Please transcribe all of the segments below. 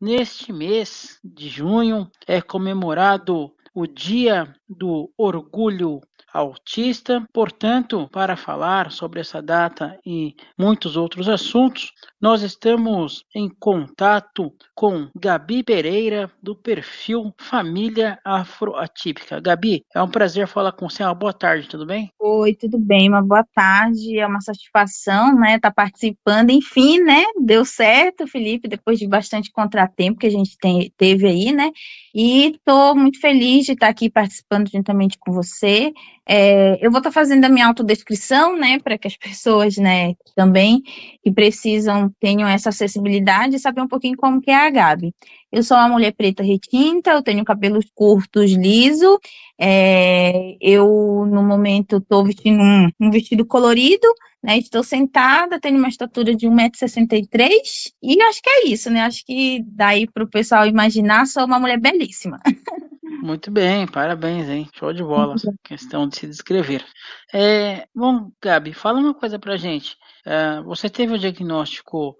neste mês de junho é comemorado o Dia do Orgulho Autista. Portanto, para falar sobre essa data e muitos outros assuntos, nós estamos em contato com Gabi Pereira, do perfil Família Afroatípica. Gabi, é um prazer falar com você. Uma boa tarde, tudo bem? Oi, tudo bem? Uma boa tarde. É uma satisfação, né, estar participando. Enfim, né, deu certo, Felipe, depois de bastante contratempo que a gente teve aí, né? E estou muito feliz de estar aqui participando juntamente com você. Eu vou estar fazendo a minha autodescrição, né, para que as pessoas, né, também que precisam tenham essa acessibilidade e saber um pouquinho como que é a Gabi. Eu sou uma mulher preta retinta, eu tenho cabelos curtos, liso. Eu, no momento, estou vestindo um vestido colorido, né? Estou sentada, tenho uma estatura de 1,63 m e acho que é isso, né? Acho que daí para o pessoal imaginar, sou uma mulher belíssima. Muito bem, parabéns, hein? Show de bola. Questão de se descrever. Bom, Gabi, fala uma coisa pra gente. Você teve o diagnóstico,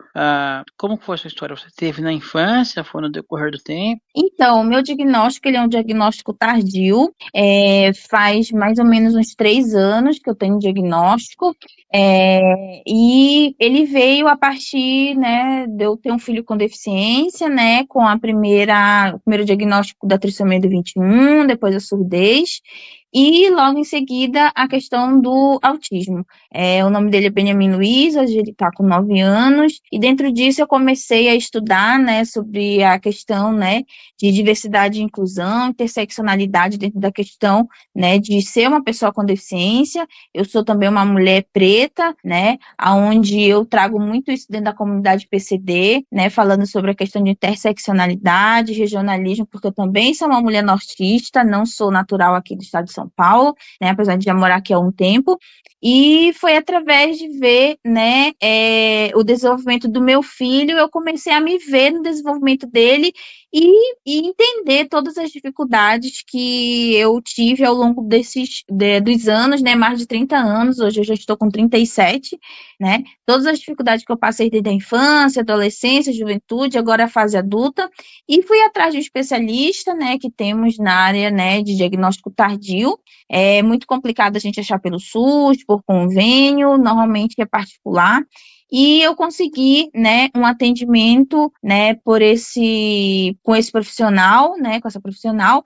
como que foi a sua história? Você teve na infância, foi no decorrer do tempo? Então, o meu diagnóstico, ele é um diagnóstico tardio, faz mais ou menos uns 3 anos que eu tenho diagnóstico, e ele veio a partir, né, de eu ter um filho com deficiência, né, com o primeiro diagnóstico da trissomia do 21, depois a surdez, e logo em seguida a questão do autismo. O nome dele é Benjamin Luiz, hoje ele está com 9 anos, e dentro disso eu comecei a estudar, né, sobre a questão, né, de diversidade e inclusão, interseccionalidade dentro da questão, né, de ser uma pessoa com deficiência. Eu sou também uma mulher preta, né, aonde eu trago muito isso dentro da comunidade PCD, né, falando sobre a questão de interseccionalidade, regionalismo, porque eu também sou uma mulher nortista, não sou natural aqui do estado de São Paulo, né, apesar de já morar aqui há um tempo. E foi através de ver, né, o desenvolvimento do meu filho, eu comecei a me ver no desenvolvimento dele e entender todas as dificuldades que eu tive ao longo dos anos, né, mais de 30 anos, hoje eu já estou com 37, né, todas as dificuldades que eu passei desde a infância, adolescência, juventude, agora a fase adulta, e fui atrás de um especialista, né, que temos na área, né, de diagnóstico tardio. É muito complicado a gente achar pelo SUS, por convênio, normalmente é particular, e eu consegui, né, um atendimento, né, com esse profissional, né, com essa profissional,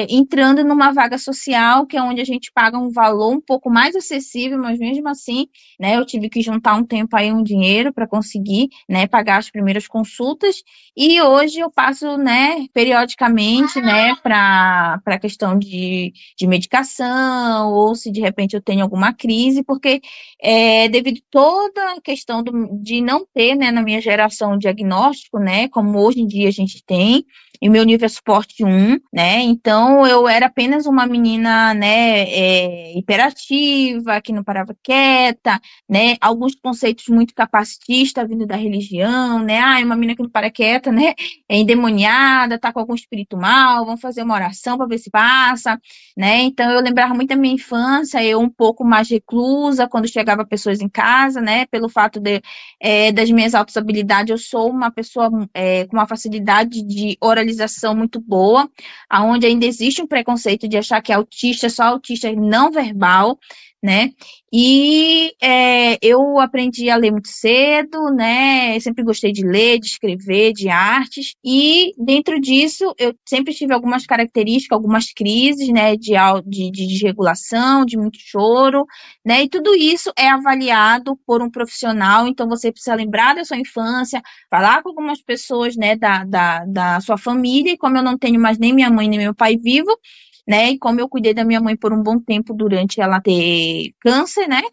entrando numa vaga social, que é onde a gente paga um valor um pouco mais acessível, mas mesmo assim, né, eu tive que juntar um tempo aí, um dinheiro para conseguir, né, pagar as primeiras consultas, e hoje eu passo, né, periodicamente, né, para a questão de medicação, ou se de repente eu tenho alguma crise, porque devido a toda a questão de não ter, né, na minha geração, diagnóstico, né, como hoje em dia a gente tem, e meu nível é suporte 1, né, então eu era apenas uma menina, né, hiperativa, que não parava quieta, né, alguns conceitos muito capacitistas vindo da religião, né, uma menina que não para quieta, né, é endemoniada, tá com algum espírito mal, vamos fazer uma oração para ver se passa, né, então eu lembrava muito da minha infância, eu um pouco mais reclusa, quando chegava pessoas em casa, né, pelo fato das minhas altas habilidades, eu sou uma pessoa com uma facilidade de oralização muito boa, aonde ainda existe um preconceito de achar que autista é só autista não verbal, né? E eu aprendi a ler muito cedo, né? Eu sempre gostei de ler, de escrever, de artes, e dentro disso eu sempre tive algumas características, algumas crises, né? De desregulação, de muito choro, né? E tudo isso é avaliado por um profissional, então você precisa lembrar da sua infância, falar com algumas pessoas, né? Da sua família, e como eu não tenho mais nem minha mãe nem meu pai vivo, né? E como eu cuidei da minha mãe por um bom tempo durante ela ter câncer, né?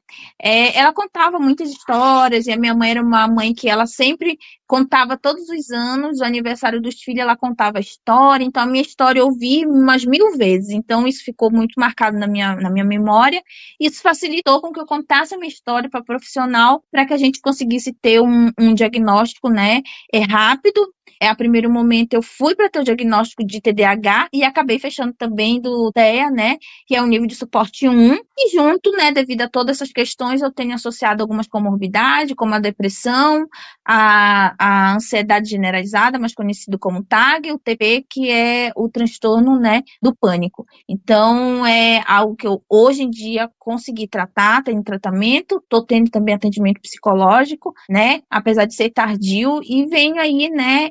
Ela contava muitas histórias, e a minha mãe era uma mãe que ela sempre contava todos os anos, o aniversário dos filhos, ela contava a história, então a minha história eu ouvi umas 1000 vezes, então isso ficou muito marcado na minha memória, isso facilitou com que eu contasse a minha história para profissional, para que a gente conseguisse ter um diagnóstico, né, rápido, A primeiro momento eu fui para ter o diagnóstico de TDAH e acabei fechando também do TEA, né, que é o nível de suporte 1, e junto, né, devido a todas essas questões, eu tenho associado algumas comorbidades, como a depressão, a ansiedade generalizada, mais conhecido como TAG, o TP, que é o transtorno, né, do pânico. Então, é algo que eu, hoje em dia, consegui tratar, tenho tratamento, estou tendo também atendimento psicológico, né, apesar de ser tardio, e venho aí, né,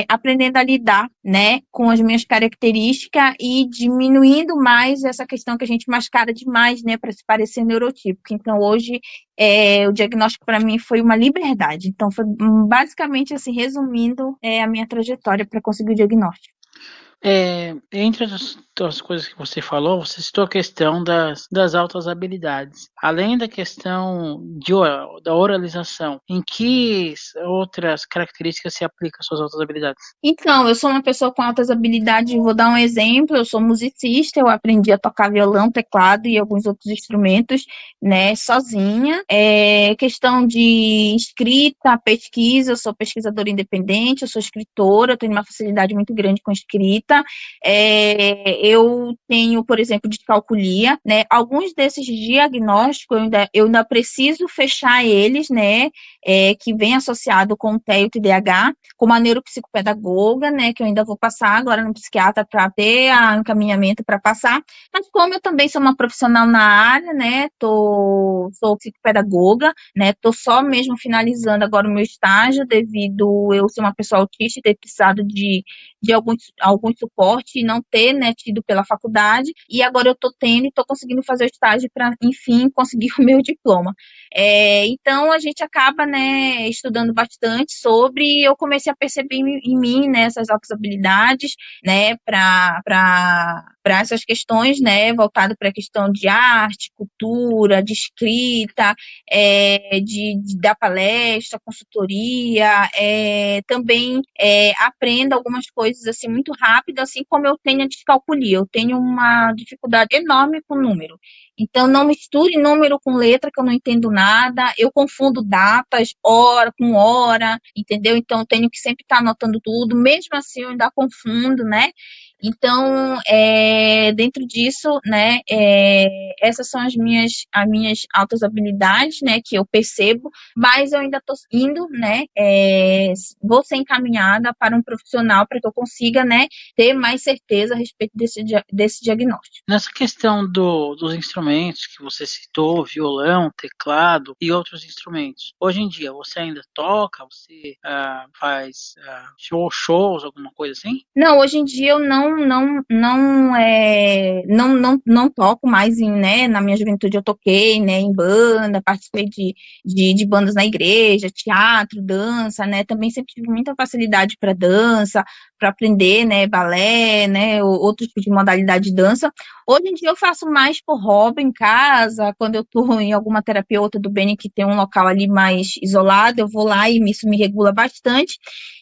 aprendendo a lidar, né, com as minhas características e diminuindo mais essa questão que a gente mascara demais, né, para se parecer neurotípico. Então, hoje, o diagnóstico para mim foi uma liberdade. Então, foi basicamente, assim, resumindo, a minha trajetória para conseguir o diagnóstico. Entre as coisas que você falou, você citou a questão das altas habilidades. Além da questão da oralização, em que outras características se aplicam às suas altas habilidades? Então, eu sou uma pessoa com altas habilidades, vou dar um exemplo, eu sou musicista, eu aprendi a tocar violão, teclado e alguns outros instrumentos, né, sozinha. Questão de escrita, pesquisa, eu sou pesquisadora independente, eu sou escritora, eu tenho uma facilidade muito grande com escrita. Eu tenho, por exemplo, descalculia, né, alguns desses diagnósticos eu ainda preciso fechar eles, né, que vem associado com o TEA e o TDAH, como a neuropsicopedagoga, né, que eu ainda vou passar agora no psiquiatra para ter o encaminhamento para passar, mas como eu também sou uma profissional na área, né, sou psicopedagoga, né, tô só mesmo finalizando agora o meu estágio, devido eu ser uma pessoa autista e ter precisado de algum suporte e não ter, né, tido pela faculdade, e agora eu tô tendo e tô conseguindo fazer o estágio para, enfim, conseguir o meu diploma. Então, a gente acaba, né, estudando bastante sobre, e eu comecei a perceber em mim, né, essas altas habilidades, né, para essas questões, né, voltado para a questão de arte, cultura, de escrita, de dar palestra, consultoria, também aprendo algumas coisas assim muito rápido, assim como eu tenho a descalculia. Eu tenho uma dificuldade enorme com número. Então, não misture número com letra, que eu não entendo nada. Eu confundo datas, hora com hora, entendeu? Então, eu tenho que sempre estar anotando tudo. Mesmo assim, eu ainda confundo, né? Então, dentro disso, né, essas são as minhas altas habilidades, né, que eu percebo, mas eu ainda estou indo, né, vou ser encaminhada para um profissional para que eu consiga, né, ter mais certeza a respeito desse diagnóstico. Nessa questão dos instrumentos que você citou, violão, teclado e outros instrumentos, hoje em dia você ainda toca, você faz shows, alguma coisa assim? Não, hoje em dia eu não toco mais né, na minha juventude eu toquei, né, em banda, participei de bandas na igreja, teatro, dança, né, também sempre tive muita facilidade para dança, para aprender, né, balé, né, outros tipos de modalidade de dança. Hoje em dia eu faço mais por hobby em casa, quando eu estou em alguma terapia ou outra do bem que tem um local ali mais isolado, eu vou lá e isso me regula bastante.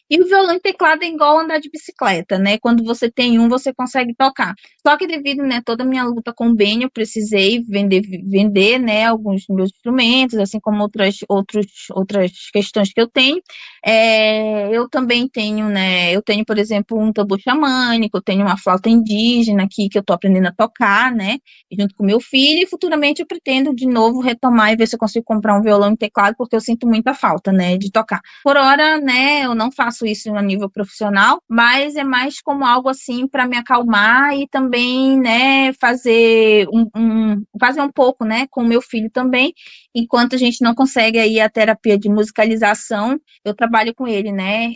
E o violão e teclado é igual andar de bicicleta, né? Quando você tem um, você consegue tocar. Só que devido, né, toda a minha luta com o Benny, eu precisei vender, né, alguns meus instrumentos, assim como outras questões que eu tenho. Eu também tenho, né, por exemplo, um tambor xamânico, eu tenho uma flauta indígena aqui que eu estou aprendendo a tocar, né, junto com meu filho, e futuramente eu pretendo de novo retomar e ver se eu consigo comprar um violão e teclado, porque eu sinto muita falta, né, de tocar. Por hora, né, eu não faço isso a nível profissional, mas é mais como algo assim para me acalmar e também, né, fazer um pouco, né, com o meu filho também. Enquanto a gente não consegue aí a terapia de musicalização, eu trabalho com ele, né,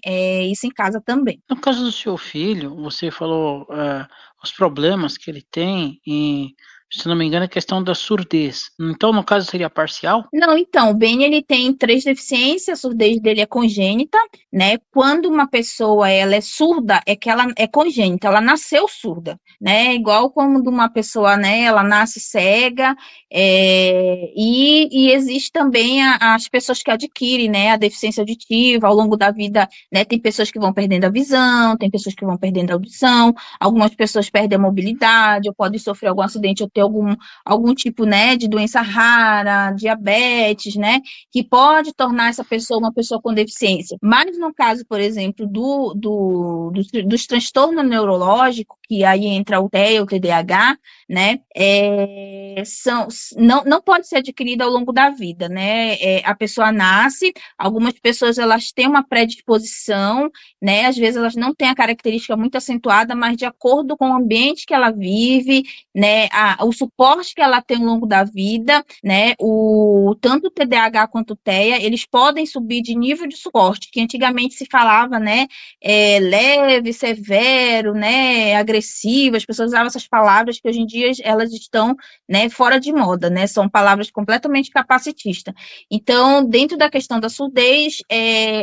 isso em casa também. No caso do seu filho, você falou os problemas que ele tem e, se não me engano, a questão da surdez. Então, no caso, seria parcial? Não, então, o Benny, ele tem 3 deficiências, a surdez dele é congênita, né? Quando uma pessoa, ela é surda, é que ela é congênita, ela nasceu surda, né? Igual quando uma pessoa, né, ela nasce cega, e existe também as pessoas que adquirem, né, a deficiência auditiva ao longo da vida, né? Tem pessoas que vão perdendo a visão, tem pessoas que vão perdendo a audição, algumas pessoas perdem a mobilidade, ou podem sofrer algum acidente ou ter algum tipo, né, de doença rara, diabetes, né, que pode tornar essa pessoa uma pessoa com deficiência. Mas no caso, por exemplo, dos transtornos neurológicos, que aí entra o TEA, o TDAH, né, não pode ser adquirida ao longo da vida, né, a pessoa nasce, algumas pessoas elas têm uma predisposição, né, às vezes elas não têm a característica muito acentuada, mas de acordo com o ambiente que ela vive, né, o suporte que ela tem ao longo da vida, né, tanto o TDAH quanto o TEA, eles podem subir de nível de suporte, que antigamente se falava, né, leve, severo, né, agressivo, as pessoas usavam essas palavras que hoje em dia elas estão, né, fora de moda, né, são palavras completamente capacitistas. Então, dentro da questão da surdez,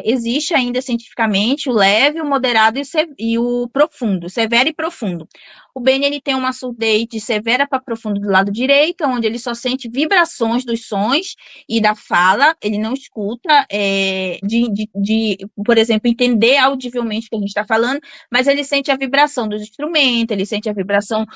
existe ainda cientificamente o leve, o moderado e o profundo, severo e profundo. O Benny, ele tem uma surdez de severa para profundo do lado direito, onde ele só sente vibrações dos sons e da fala, ele não escuta, por exemplo, entender audivelmente o que a gente está falando, mas ele sente a vibração dos instrumentos, ele sente a vibração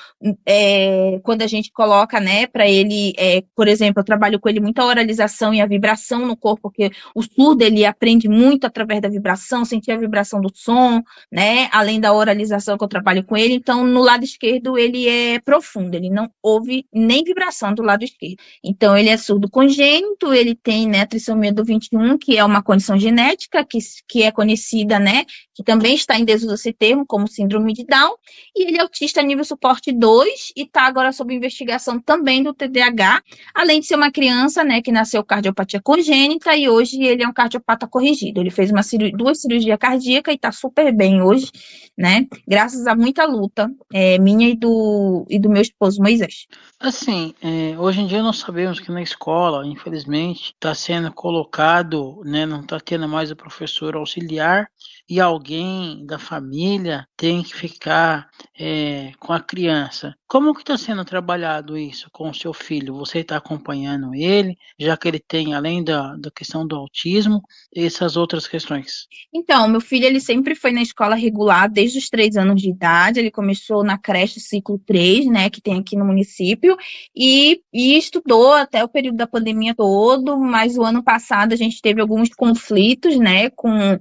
quando a gente coloca, né, para ele, por exemplo, eu trabalho com ele muito a oralização e a vibração no corpo, porque o surdo, ele aprende muito através da vibração, sentir a vibração do som, né, além da oralização que eu trabalho com ele. Então, no lado esquerdo, ele é profundo, ele não ouve nem vibração do lado esquerdo. Então, ele é surdo congênito, ele tem, né, a trissomia do 21, que é uma condição genética, que é conhecida, né, que também está em desuso esse termo, como síndrome de Down, e ele é autista nível suporte 2, e está agora sob investigação também do TDAH, além de ser uma criança, né, que nasceu cardiopatia congênita, e hoje ele é um cardiopata corrigido. Ele fez 2 cirurgias cardíacas e está super bem hoje, né, graças a muita luta, minha e do meu esposo Moisés. Assim, hoje em dia nós sabemos que na escola, infelizmente, está sendo colocado, né, não está tendo mais o professor auxiliar e alguém da família tem que ficar com a criança. Como que está sendo trabalhado isso com o seu filho? Você está acompanhando ele, já que ele tem, além da questão do autismo, essas outras questões? Então, meu filho, ele sempre foi na escola regular desde os 3 anos de idade. Ele começou na creche ciclo 3, né, que tem aqui no município, e estudou até o período da pandemia todo, mas o ano passado a gente teve alguns conflitos, né, com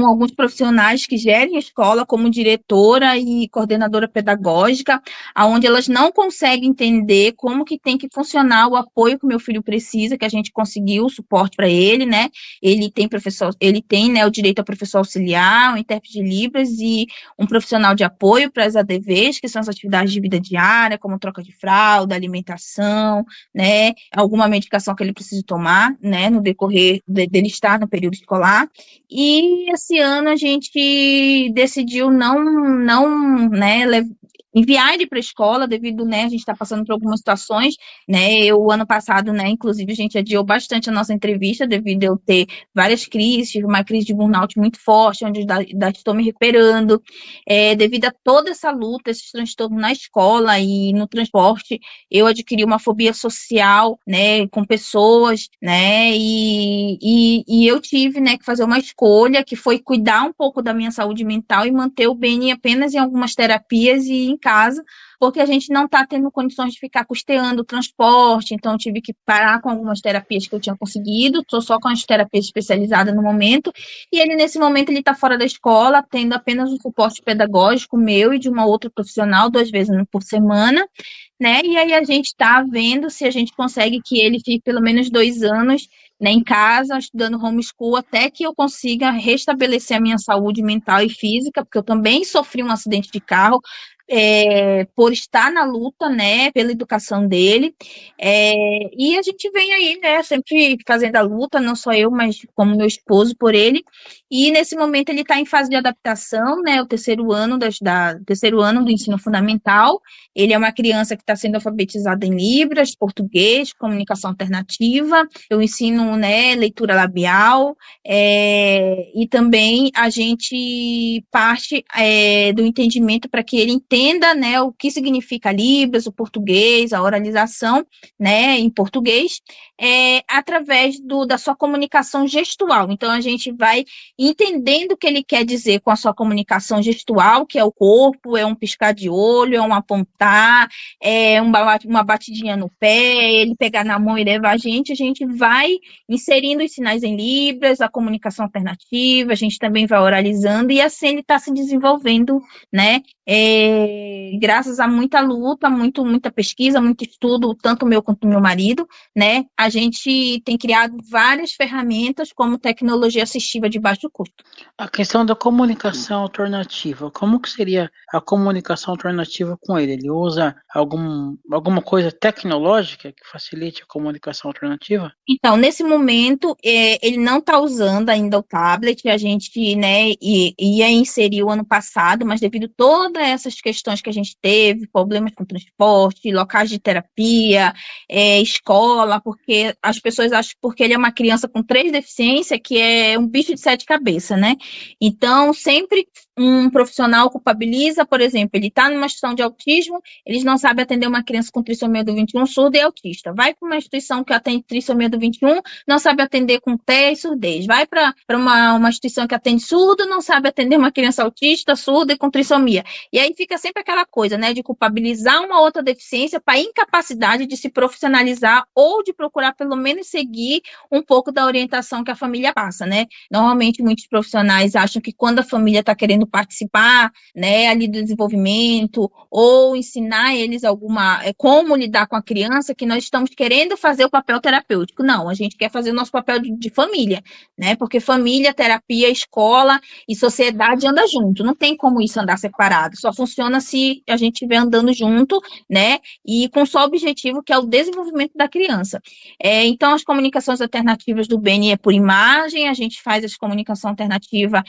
alguns profissionais que gerem a escola, como diretora e coordenadora pedagógica, onde elas não conseguem entender como que tem que funcionar o apoio que o meu filho precisa, que a gente conseguiu o suporte para ele, né, ele tem, né, o direito a professor auxiliar, um intérprete de Libras e um profissional de apoio para as ADVs, que são as atividades de vida diária, como troca de fralda, alimentação, né, alguma medicação que ele precisa tomar, né, no decorrer dele estar no período escolar. E esse ano a gente decidiu não, né, enviar ele para a escola devido, né, a gente está passando por algumas situações, né, o ano passado, né, inclusive a gente adiou bastante a nossa entrevista devido a eu ter várias crises, uma crise de burnout muito forte, onde estou me recuperando, devido a toda essa luta, esse transtorno na escola e no transporte, eu adquiri uma fobia social, né, com pessoas, né, e eu tive, né, que fazer uma escolha, que foi cuidar um pouco da minha saúde mental e manter o Beni apenas em algumas terapias e em casa, porque a gente não está tendo condições de ficar custeando o transporte, então eu tive que parar com algumas terapias que eu tinha conseguido, estou só com as terapias especializadas no momento, e ele, nesse momento, ele está fora da escola, tendo apenas um suporte pedagógico meu e de uma outra profissional, 2 vezes por semana, né, e aí a gente está vendo se a gente consegue que ele fique pelo menos 2 anos, né, em casa, estudando homeschool, até que eu consiga restabelecer a minha saúde mental e física, porque eu também sofri um acidente de carro, por estar na luta, né, pela educação dele, e a gente vem aí, né, sempre fazendo a luta, não só eu, mas como meu esposo por ele, e nesse momento ele está em fase de adaptação, né, o terceiro ano do ensino fundamental. Ele é uma criança que está sendo alfabetizada em Libras, português, comunicação alternativa, eu ensino, né, leitura labial, e também a gente parte do entendimento para que ele entenda entenda, né, o que significa Libras, o português, a oralização, né, em português, através da sua comunicação gestual. Então, a gente vai entendendo o que ele quer dizer com a sua comunicação gestual, que é o corpo, é um piscar de olho, é um apontar, é uma batidinha no pé, ele pegar na mão e levar a gente vai inserindo os sinais em Libras, a comunicação alternativa, a gente também vai oralizando, e assim ele está se desenvolvendo, né? Graças a muita luta, muita pesquisa, muito estudo, tanto meu quanto do meu marido, né? A gente tem criado várias ferramentas como tecnologia assistiva de baixo custo. A questão da comunicação alternativa, como que seria a comunicação alternativa com ele? Ele usa alguma coisa tecnológica que facilite a comunicação alternativa? Então, nesse momento, ele não está usando ainda o tablet, a gente, né, ia inserir o ano passado, mas devido a todas essas questões que a gente teve, problemas com transporte, locais de terapia, escola, porque as pessoas acham que porque ele é uma criança com 3 deficiências, que é um bicho de 7 cabeças, né? Então, sempre um profissional culpabiliza, por exemplo, ele está numa instituição de autismo, eles não sabem atender uma criança com trissomia do 21 surdo e autista. Vai para uma instituição que atende trissomia do 21, não sabe atender com TEA e surdez. Vai para uma instituição que atende surdo, não sabe atender uma criança autista, surda e com trissomia. E aí fica sempre aquela coisa, né, de culpabilizar uma outra deficiência para incapacidade de se profissionalizar ou de procurar pelo menos seguir um pouco da orientação que a família passa, né? Normalmente muitos profissionais acham que quando a família está querendo participar, né, ali do desenvolvimento ou ensinar eles como lidar com a criança, que nós estamos querendo fazer o papel terapêutico. Não, a gente quer fazer o nosso papel de família, né? Porque família, terapia, escola e sociedade andam junto. Não tem como isso andar separado. Só funciona se a gente estiver andando junto, né? E com só o objetivo que é o desenvolvimento da criança. Então, as comunicações alternativas do Beni é por imagem, a gente faz as comunicação alternativa,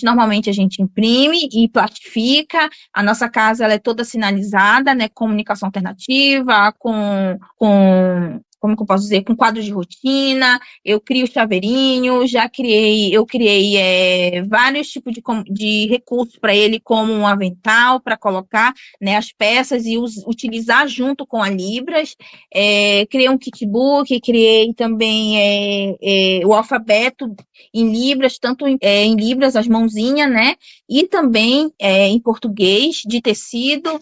normalmente a gente imprime e plastifica, a nossa casa ela é toda sinalizada, né, comunicação alternativa, como que eu posso dizer, com quadros de rotina, eu crio chaveirinho, eu criei vários tipos de recursos para ele, como um avental para colocar, né, as peças e utilizar junto com a Libras, criei um kitbook, criei também o alfabeto em Libras, tanto em Libras, as mãozinhas, né, e também em português, de tecido,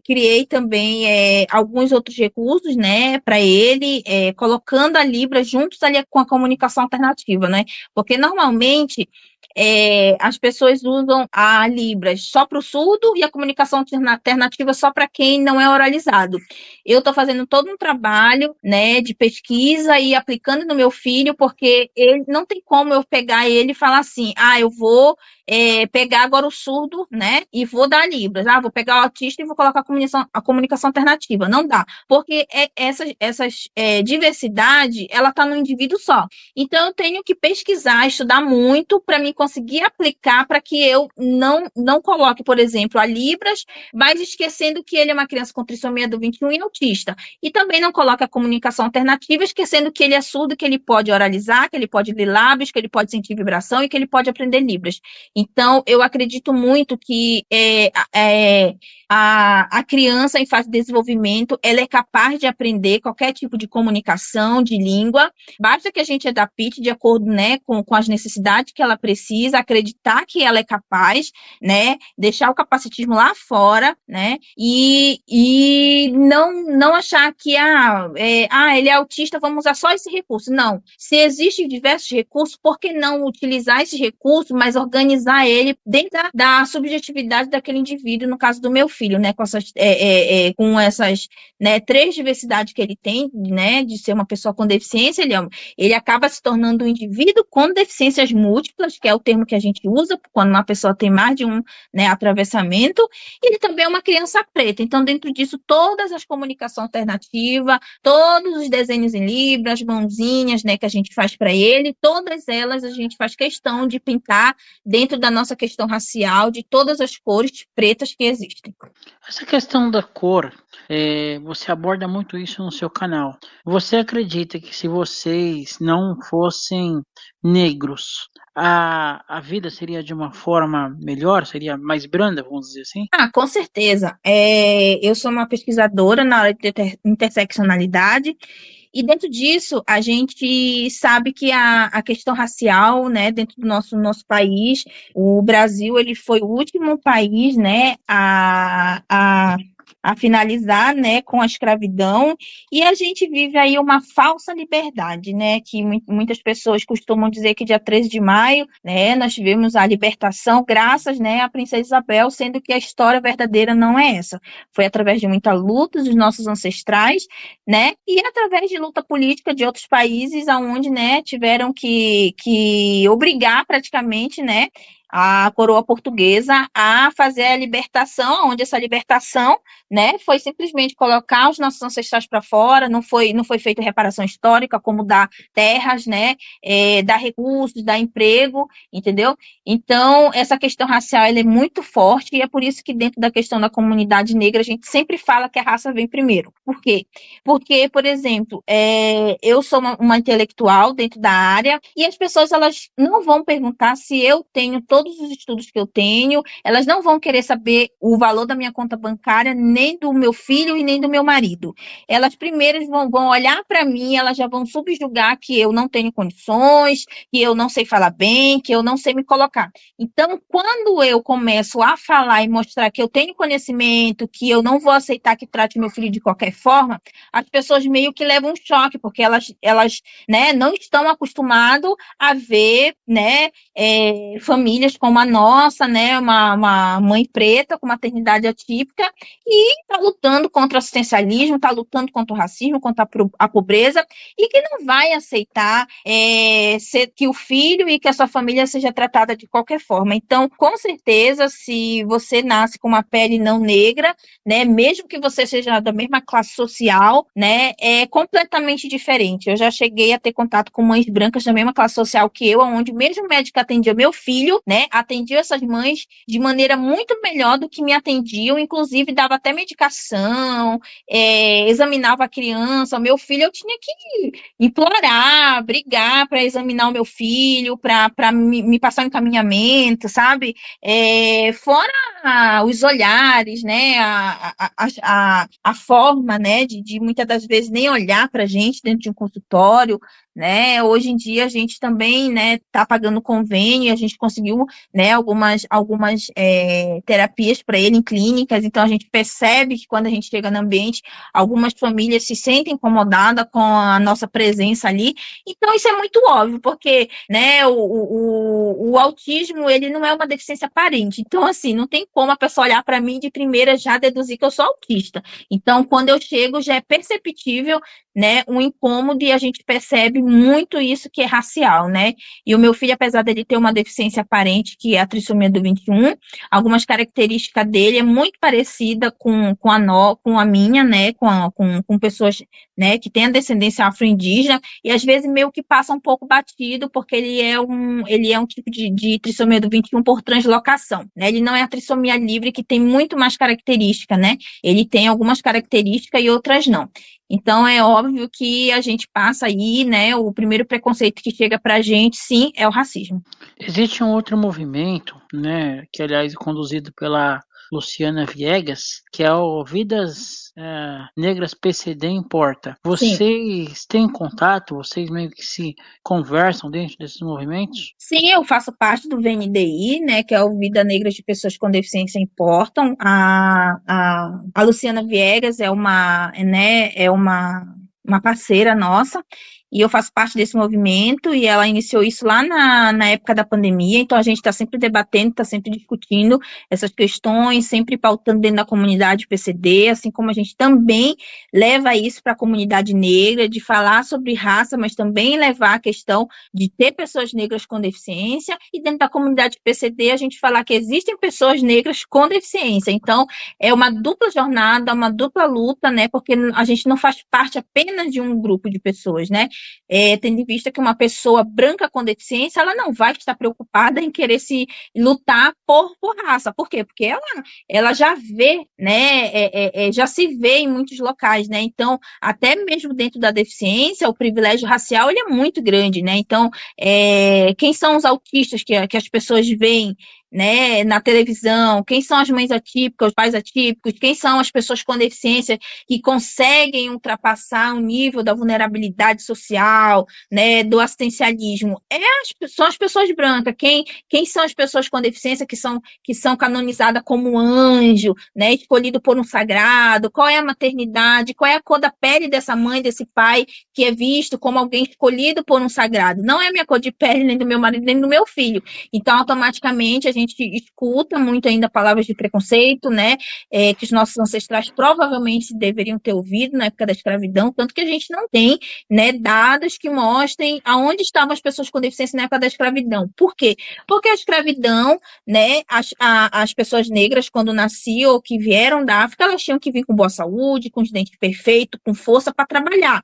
criei também alguns outros recursos, né, para ele, colocando a Libras juntos ali com a comunicação alternativa, né, porque normalmente as pessoas usam a Libras só para o surdo e a comunicação alternativa só para quem não é oralizado. Eu estou fazendo todo um trabalho, né, de pesquisa e aplicando no meu filho, porque ele não tem como eu pegar ele e falar assim, eu vou pegar agora o surdo, né, e vou dar Libras. Vou pegar o autista e vou colocar a comunicação alternativa. Não dá, porque essa diversidade, ela está no indivíduo só. Então, eu tenho que pesquisar, estudar muito para me conseguir aplicar para que eu não coloque, por exemplo, a Libras, mas esquecendo que ele é uma criança com trissomia do 21 e autista. E também não coloque a comunicação alternativa, esquecendo que ele é surdo, que ele pode oralizar, que ele pode ler lábios, que ele pode sentir vibração e que ele pode aprender Libras. Então, eu acredito muito que a criança em fase de desenvolvimento, ela é capaz de aprender qualquer tipo de comunicação, de língua, basta que a gente adapte de acordo, né, com as necessidades que ela precisa, acreditar que ela é capaz, né, deixar o capacitismo lá fora, né, e não achar que, ele é autista, vamos usar só esse recurso. Não, se existem diversos recursos, por que não utilizar esses recursos, mas organizar ele dentro da subjetividade daquele indivíduo, no caso do meu filho, né, com essas, né, 3 diversidades que ele tem, né, de ser uma pessoa com deficiência, ele acaba se tornando um indivíduo com deficiências múltiplas, que é o termo que a gente usa quando uma pessoa tem mais de um, né, atravessamento, e ele também é uma criança preta. Então, dentro disso, todas as comunicações alternativas, todos os desenhos em Libras, mãozinhas, né, que a gente faz para ele, todas elas a gente faz questão de pintar dentro dentro da nossa questão racial, de todas as cores pretas que existem. Essa questão da cor, você aborda muito isso no seu canal. Você acredita que se vocês não fossem negros, a vida seria de uma forma melhor? Seria mais branda, vamos dizer assim? Com certeza. Eu sou uma pesquisadora na área de interseccionalidade, e dentro disso a gente sabe que a questão racial, né, dentro do nosso país, o Brasil ele foi o último país, né, a finalizar, né, com a escravidão, e a gente vive aí uma falsa liberdade, né, que muitas pessoas costumam dizer que dia 13 de maio, né, nós tivemos a libertação graças, né, à Princesa Isabel, sendo que a história verdadeira não é essa. Foi através de muita luta dos nossos ancestrais, né, e através de luta política de outros países, aonde, né, tiveram que obrigar praticamente, né, a coroa portuguesa a fazer a libertação, onde essa libertação, né, foi simplesmente colocar os nossos ancestrais para fora, não foi feita reparação histórica, como dar terras, né, dar recursos, dar emprego, entendeu? Então, essa questão racial ela é muito forte, e é por isso que dentro da questão da comunidade negra, a gente sempre fala que a raça vem primeiro. Por quê? Porque, por exemplo, eu sou uma intelectual dentro da área, e as pessoas elas não vão perguntar se eu tenho todos os estudos que eu tenho, elas não vão querer saber o valor da minha conta bancária, nem do meu filho e nem do meu marido. Elas primeiro vão olhar para mim, elas já vão subjugar que eu não tenho condições, que eu não sei falar bem, que eu não sei me colocar. Então, quando eu começo a falar e mostrar que eu tenho conhecimento, que eu não vou aceitar que trate meu filho de qualquer forma, as pessoas meio que levam um choque, porque elas né, não estão acostumadas a ver, né, famílias como a nossa, né, uma mãe preta com maternidade atípica, e está lutando contra o assistencialismo, está lutando contra o racismo, contra a pobreza, e que não vai aceitar que o filho e que a sua família seja tratada de qualquer forma. Então, com certeza, se você nasce com uma pele não negra, né, mesmo que você seja da mesma classe social, né, é completamente diferente. Eu já cheguei a ter contato com mães brancas da mesma classe social que eu, onde mesmo o médico atendia meu filho, né, atendia essas mães de maneira muito melhor do que me atendiam, inclusive dava até medicação, examinava a criança. O meu filho eu tinha que implorar, brigar para examinar o meu filho, para me passar um encaminhamento, sabe? Fora os olhares, né, a forma, né, de muitas das vezes nem olhar para a gente dentro de um consultório, né? Hoje em dia a gente também, né, tá pagando convênio, e a gente conseguiu, né, algumas terapias para ele em clínicas. Então a gente percebe que quando a gente chega no ambiente, algumas famílias se sentem incomodadas com a nossa presença ali. Então isso é muito óbvio, porque, né, o autismo ele não é uma deficiência aparente. Então assim, não tem como a pessoa olhar para mim de primeira já deduzir que eu sou autista. Então quando eu chego já é perceptível, né, um incômodo, e a gente percebe muito isso que é racial, né? E o meu filho, apesar dele ter uma deficiência aparente, que é a trissomia do 21, algumas características dele é muito parecida com a minha, né? Com pessoas, né, que têm a descendência afro-indígena, e às vezes meio que passa um pouco batido, porque ele é um tipo de trissomia do 21 por translocação, né? Ele não é a trissomia livre, que tem muito mais característica, né? Ele tem algumas características e outras não. Então, é óbvio que a gente passa aí, né, o primeiro preconceito que chega para a gente, sim, é o racismo. Existe um outro movimento, né, que aliás é conduzido pela Luciana Viegas, que é o Vidas Negras PCD Importa. Sim. Vocês têm contato? Vocês meio que se conversam dentro desses movimentos? Sim, eu faço parte do VNDI, né, que é o Vida Negra de Pessoas com Deficiência Importam. A Luciana Viegas uma parceira nossa, e eu faço parte desse movimento, e ela iniciou isso lá na época da pandemia. Então a gente está sempre debatendo, está sempre discutindo essas questões, sempre pautando dentro da comunidade PCD, assim como a gente também leva isso para a comunidade negra, de falar sobre raça, mas também levar a questão de ter pessoas negras com deficiência, e dentro da comunidade PCD a gente falar que existem pessoas negras com deficiência. Então é uma dupla jornada, uma dupla luta, né, porque a gente não faz parte apenas de um grupo de pessoas, né? Tendo em vista que uma pessoa branca com deficiência, ela não vai estar preocupada em querer se lutar por raça. Por quê? Porque ela já vê, né, já se vê em muitos locais, né? Então, até mesmo dentro da deficiência, o privilégio racial ele é muito grande, né? Então, quem são os autistas que as pessoas veem, né, na televisão, quem são as mães atípicas, os pais atípicos, quem são as pessoas com deficiência que conseguem ultrapassar o nível da vulnerabilidade social, né, do assistencialismo, são as pessoas brancas. Quem são as pessoas com deficiência que são canonizadas como anjo, né, escolhido por um sagrado? Qual é a maternidade? Qual é a cor da pele dessa mãe, desse pai, que é visto como alguém escolhido por um sagrado? Não é a minha cor de pele, nem do meu marido, nem do meu filho. Então, automaticamente, a gente escuta muito ainda palavras de preconceito, né, que os nossos ancestrais provavelmente deveriam ter ouvido na época da escravidão, tanto que a gente não tem, né, dados que mostrem aonde estavam as pessoas com deficiência na época da escravidão. Por quê? Porque a escravidão, né, as pessoas negras, quando nasciam ou que vieram da África, elas tinham que vir com boa saúde, com os dentes perfeitos, com força para trabalhar.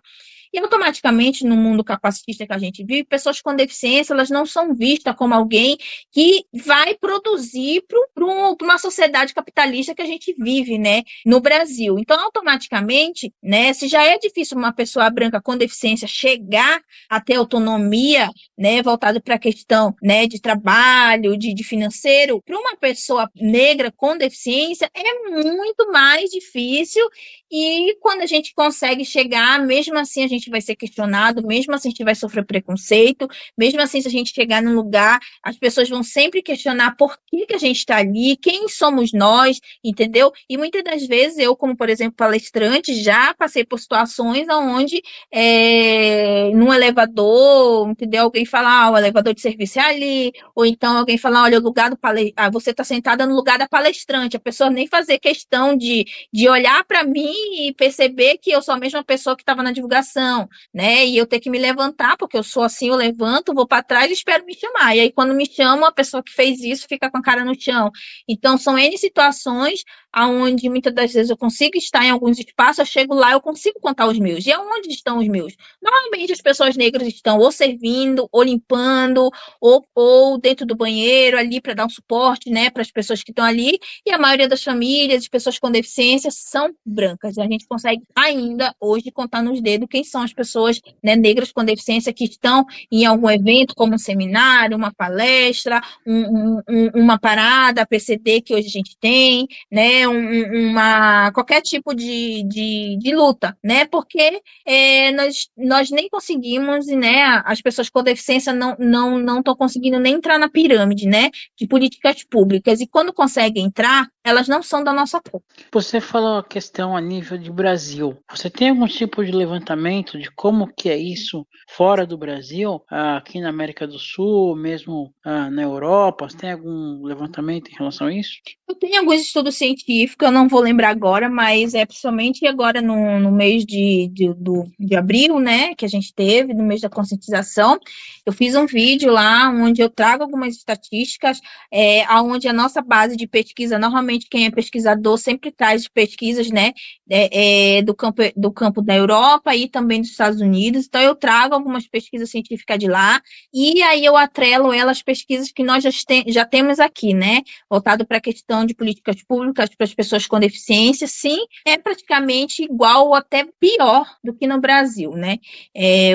E automaticamente, no mundo capacitista que a gente vive, pessoas com deficiência, elas não são vistas como alguém que vai produzir para uma sociedade capitalista que a gente vive, né, no Brasil. Então, automaticamente, né, se já é difícil uma pessoa branca com deficiência chegar a ter autonomia, né, voltado para a questão, né, de trabalho, de financeiro, para uma pessoa negra com deficiência é muito mais difícil. E quando a gente consegue chegar, mesmo assim a gente vai ser questionado, mesmo assim a gente vai sofrer preconceito, mesmo assim se a gente chegar num lugar, as pessoas vão sempre questionar por que a gente está ali, quem somos nós, entendeu? E muitas das vezes eu, como por exemplo palestrante, já passei por situações onde num elevador, entendeu? Alguém fala, o elevador de serviço é ali, ou então alguém fala, olha, o lugar do você está sentada no lugar da palestrante, a pessoa nem fazer questão de olhar para mim e perceber que eu sou a mesma pessoa que estava na divulgação, né? E eu ter que me levantar, porque eu sou assim, eu levanto, vou para trás e espero me chamar. E aí, quando me chamam, a pessoa que fez isso fica com a cara no chão. Então, são N situações onde muitas das vezes eu consigo estar em alguns espaços, eu chego lá, eu consigo contar os meus. E aonde estão os meus? Normalmente as pessoas negras estão ou servindo, ou limpando, ou dentro do banheiro, ali para dar um suporte, né, para as pessoas que estão ali. E a maioria das famílias, de pessoas com deficiência, são brancas. A gente consegue ainda hoje contar nos dedos quem são as pessoas, né, negras com deficiência que estão em algum evento, como um seminário, uma palestra, uma parada, PCD que hoje a gente tem, né, qualquer tipo de luta, né, porque nós nem conseguimos, né, as pessoas com deficiência não estão conseguindo nem entrar na pirâmide, né, de políticas públicas, e quando conseguem entrar, elas não são da nossa cor. Você falou a questão a nível de Brasil. Você tem algum tipo de levantamento de como que é isso fora do Brasil, aqui na América do Sul, mesmo na Europa? Você tem algum levantamento em relação a isso? Eu tenho alguns estudos científicos, eu não vou lembrar agora, mas principalmente agora no mês de abril, né, que a gente teve, no mês da conscientização, eu fiz um vídeo lá onde eu trago algumas estatísticas, onde a nossa base de pesquisa, normalmente quem é pesquisador sempre traz pesquisas, né, do campo da Europa e também dos Estados Unidos, então eu trago algumas pesquisas científicas de lá, e aí eu atrelo elas às pesquisas que nós já temos aqui, né, voltado para a questão de políticas públicas para as pessoas com deficiência, sim, é praticamente igual ou até pior do que no Brasil, né?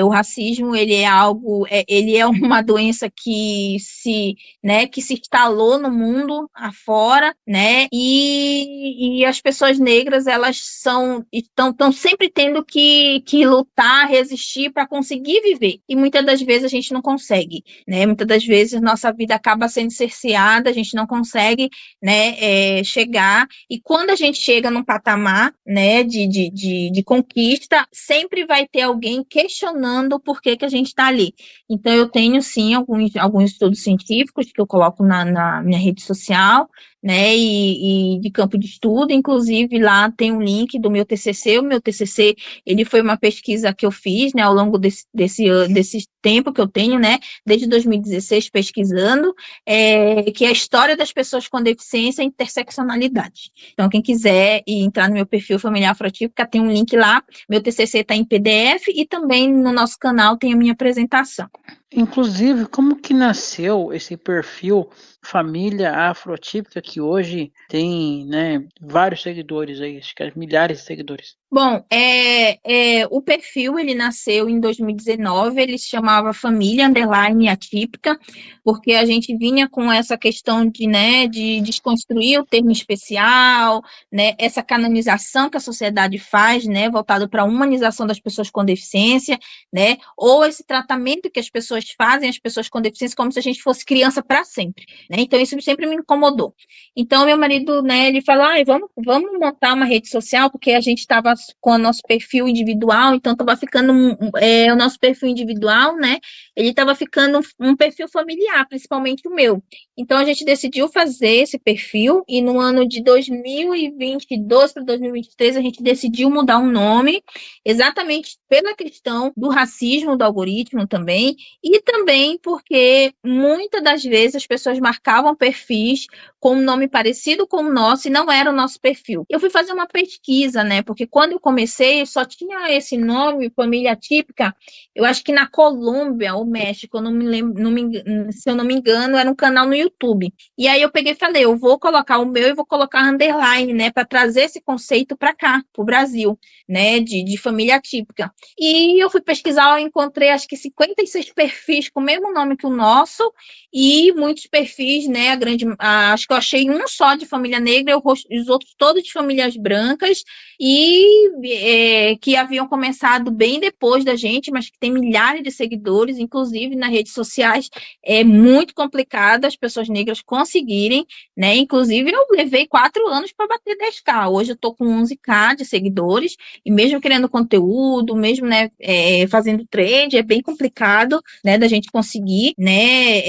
O racismo, ele é algo, ele é uma doença que se instalou no mundo afora, né? E as pessoas negras, elas estão sempre tendo que lutar, resistir para conseguir viver. E muitas das vezes a gente não consegue, né? Muitas das vezes nossa vida acaba sendo cerceada, a gente não consegue, né, chegar, e quando a gente chega num patamar, né, de conquista, sempre vai ter alguém questionando por que a gente está ali. Então, eu tenho, sim, alguns estudos científicos que eu coloco na minha rede social, né, e de campo de estudo, inclusive lá tem um link do meu TCC. O meu TCC, ele foi uma pesquisa que eu fiz, né, ao longo desses tempo que eu tenho, né, desde 2016 pesquisando, que é a história das pessoas com deficiência e interseccionalidade. Então, quem quiser entrar no meu perfil Família Afroatípica, tem um link lá, meu TCC está em PDF e também no nosso canal tem a minha apresentação. Inclusive, como que nasceu esse perfil Família Afroatípica, que hoje tem, né, vários seguidores aí, acho que milhares de seguidores? Bom, o perfil, ele nasceu em 2019, ele se chamava Família Underline Atípica, porque a gente vinha com essa questão de, né, de desconstruir o termo especial, né, essa canonização que a sociedade faz, né, voltado para a humanização das pessoas com deficiência, né, ou esse tratamento que as pessoas fazem, as pessoas com deficiência, como se a gente fosse criança para sempre, né, então isso sempre me incomodou. Então, meu marido, né, ele falou, vamos montar uma rede social, porque a gente estava com o nosso perfil individual, então estava ficando o nosso perfil individual, né? Ele estava ficando um perfil familiar, principalmente o meu. Então a gente decidiu fazer esse perfil e no ano de 2022 para 2023 a gente decidiu mudar o nome, exatamente pela questão do racismo do algoritmo também, e também porque muitas das vezes as pessoas marcavam perfis com um nome parecido com o nosso e não era o nosso perfil. Eu fui fazer uma pesquisa, né? Porque quando eu comecei, só tinha esse nome, Família Típica, eu acho que na Colômbia ou México, eu não me lembro, se eu não me engano, era um canal no YouTube. E aí eu peguei e falei, eu vou colocar o meu e vou colocar underline, né? Para trazer esse conceito para cá, para o Brasil, né? De família típica. E eu fui pesquisar, eu encontrei acho que 56 perfis com o mesmo nome que o nosso e muitos perfis, né? Acho que eu achei um só de família negra, os outros todos de famílias brancas e que haviam começado bem depois da gente, mas que tem milhares de seguidores, inclusive nas redes sociais. É muito complicado as pessoas negras conseguirem, né? Inclusive, eu levei 4 anos para bater 10K. Hoje eu estou com 11K de seguidores, e mesmo querendo conteúdo, mesmo, né, fazendo trade, é bem complicado, né, da gente conseguir, né,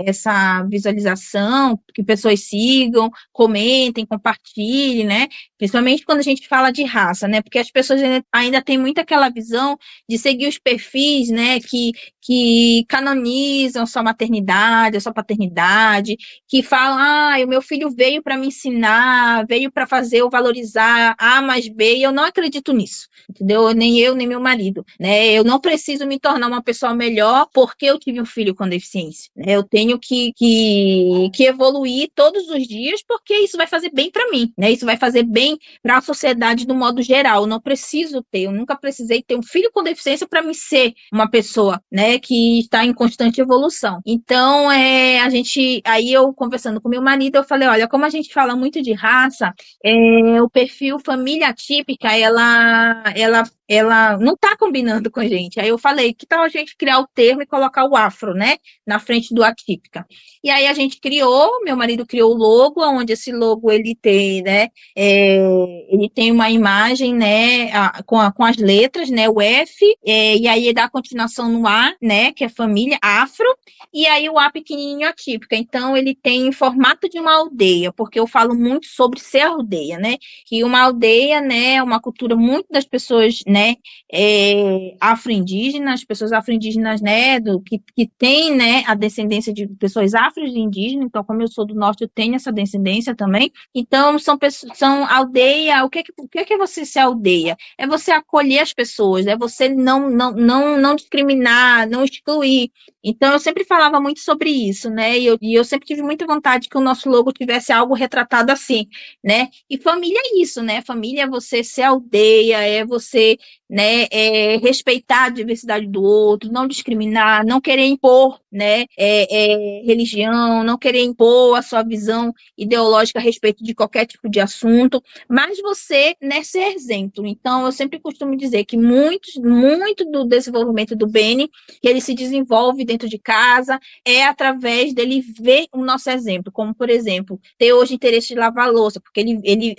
essa visualização, que pessoas sigam, comentem, compartilhem, né? Principalmente quando a gente fala de raça, né? Porque as pessoas ainda têm muito aquela visão de seguir os perfis, né? Que canonizam sua maternidade, a sua paternidade, que falam, o meu filho veio para me ensinar, veio para fazer eu valorizar A mais B, e eu não acredito nisso, entendeu? Nem eu, nem meu marido, né? Eu não preciso me tornar uma pessoa melhor porque eu tive um filho com deficiência, né? Eu tenho que evoluir todos os dias, porque isso vai fazer bem para mim, né? Isso vai fazer bem para a sociedade do modo geral. Eu não preciso ter, eu nunca precisei ter um filho com deficiência para me ser uma pessoa, né, que está em constante evolução. Então, aí eu conversando com meu marido, eu falei, olha, como a gente fala muito de raça, o perfil família típica, ela não está combinando com a gente. Aí eu falei, que tal a gente criar o termo e colocar o afro, né, na frente do atípica? E aí a gente criou, meu marido criou o logo, onde esse logo ele tem, né, ele tem uma imagem, né, com as letras, né, o F, e aí dá continuação no A, né, que é família afro, e aí o A pequenininho atípica. Então ele tem formato de uma aldeia, porque eu falo muito sobre ser aldeia, né, que uma aldeia, né, é uma cultura muito das pessoas, né, afro-indígenas, pessoas afro-indígenas, né, que tem, né, a descendência de pessoas afro-indígenas. Então, como eu sou do norte, eu tenho essa descendência também. Então, são aldeia. O que é você ser aldeia? É você acolher as pessoas, é você não discriminar, não excluir. Então, eu sempre falava muito sobre isso, né? E eu sempre tive muita vontade que o nosso logo tivesse algo retratado assim, né? E família é isso, né? Família é você ser aldeia, é você, né, respeitar a diversidade do outro, não discriminar, não querer impor, né, religião, não querer impor a sua visão ideológica a respeito de qualquer tipo de assunto, mas você, né, ser exemplo. Então, eu sempre costumo dizer que muito do desenvolvimento do Beni, que ele se desenvolve dentro de casa, é através dele ver o nosso exemplo, como, por exemplo, ter hoje interesse de lavar louça, porque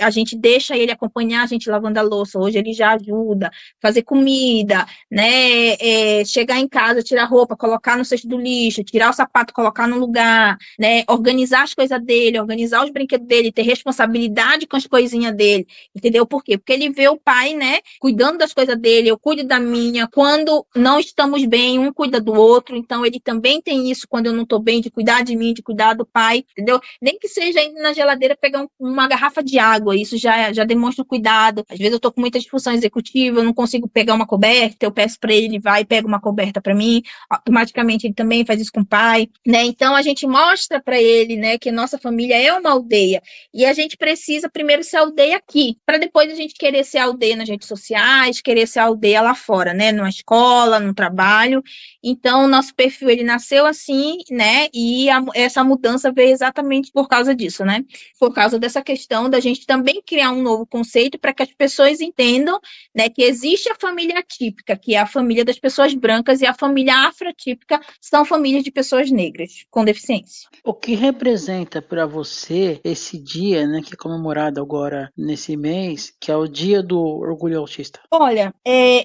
a gente deixa ele acompanhar a gente lavando a louça, hoje ele já ajuda, fazer comida, né? Chegar em casa, tirar a roupa, colocar no cesto do lixo, tirar o sapato, colocar no lugar, né? Organizar as coisas dele, organizar os brinquedos dele, ter responsabilidade com as coisinhas dele, entendeu? Por quê? Porque ele vê o pai, né, cuidando das coisas dele, eu cuido da minha, quando não estamos bem, um cuida do outro, então ele também tem isso quando eu não estou bem, de cuidar de mim, de cuidar do pai, entendeu? Nem que seja indo na geladeira pegar uma garrafa de água, isso já demonstra cuidado. Às vezes eu estou com muita disfunção executiva, eu não consigo pegar uma coberta, eu peço para ele, vai e pega uma coberta para mim, automaticamente ele também faz isso com o pai, né? Então a gente mostra para ele, né, que nossa família é uma aldeia e a gente precisa primeiro ser aldeia aqui, para depois a gente querer ser aldeia nas redes sociais, querer ser aldeia lá fora, né, numa escola, no trabalho. Então o nosso perfil ele nasceu assim, né? E essa mudança veio exatamente por causa disso, né? Por causa dessa questão da gente também criar um novo conceito para que as pessoas entendam, né, que existe a família atípica, que é a família das pessoas brancas, e a família afroatípica são famílias de pessoas negras com deficiência. O que representa para você esse dia, né, que é comemorado agora nesse mês, que é o Dia do Orgulho Autista? Olha,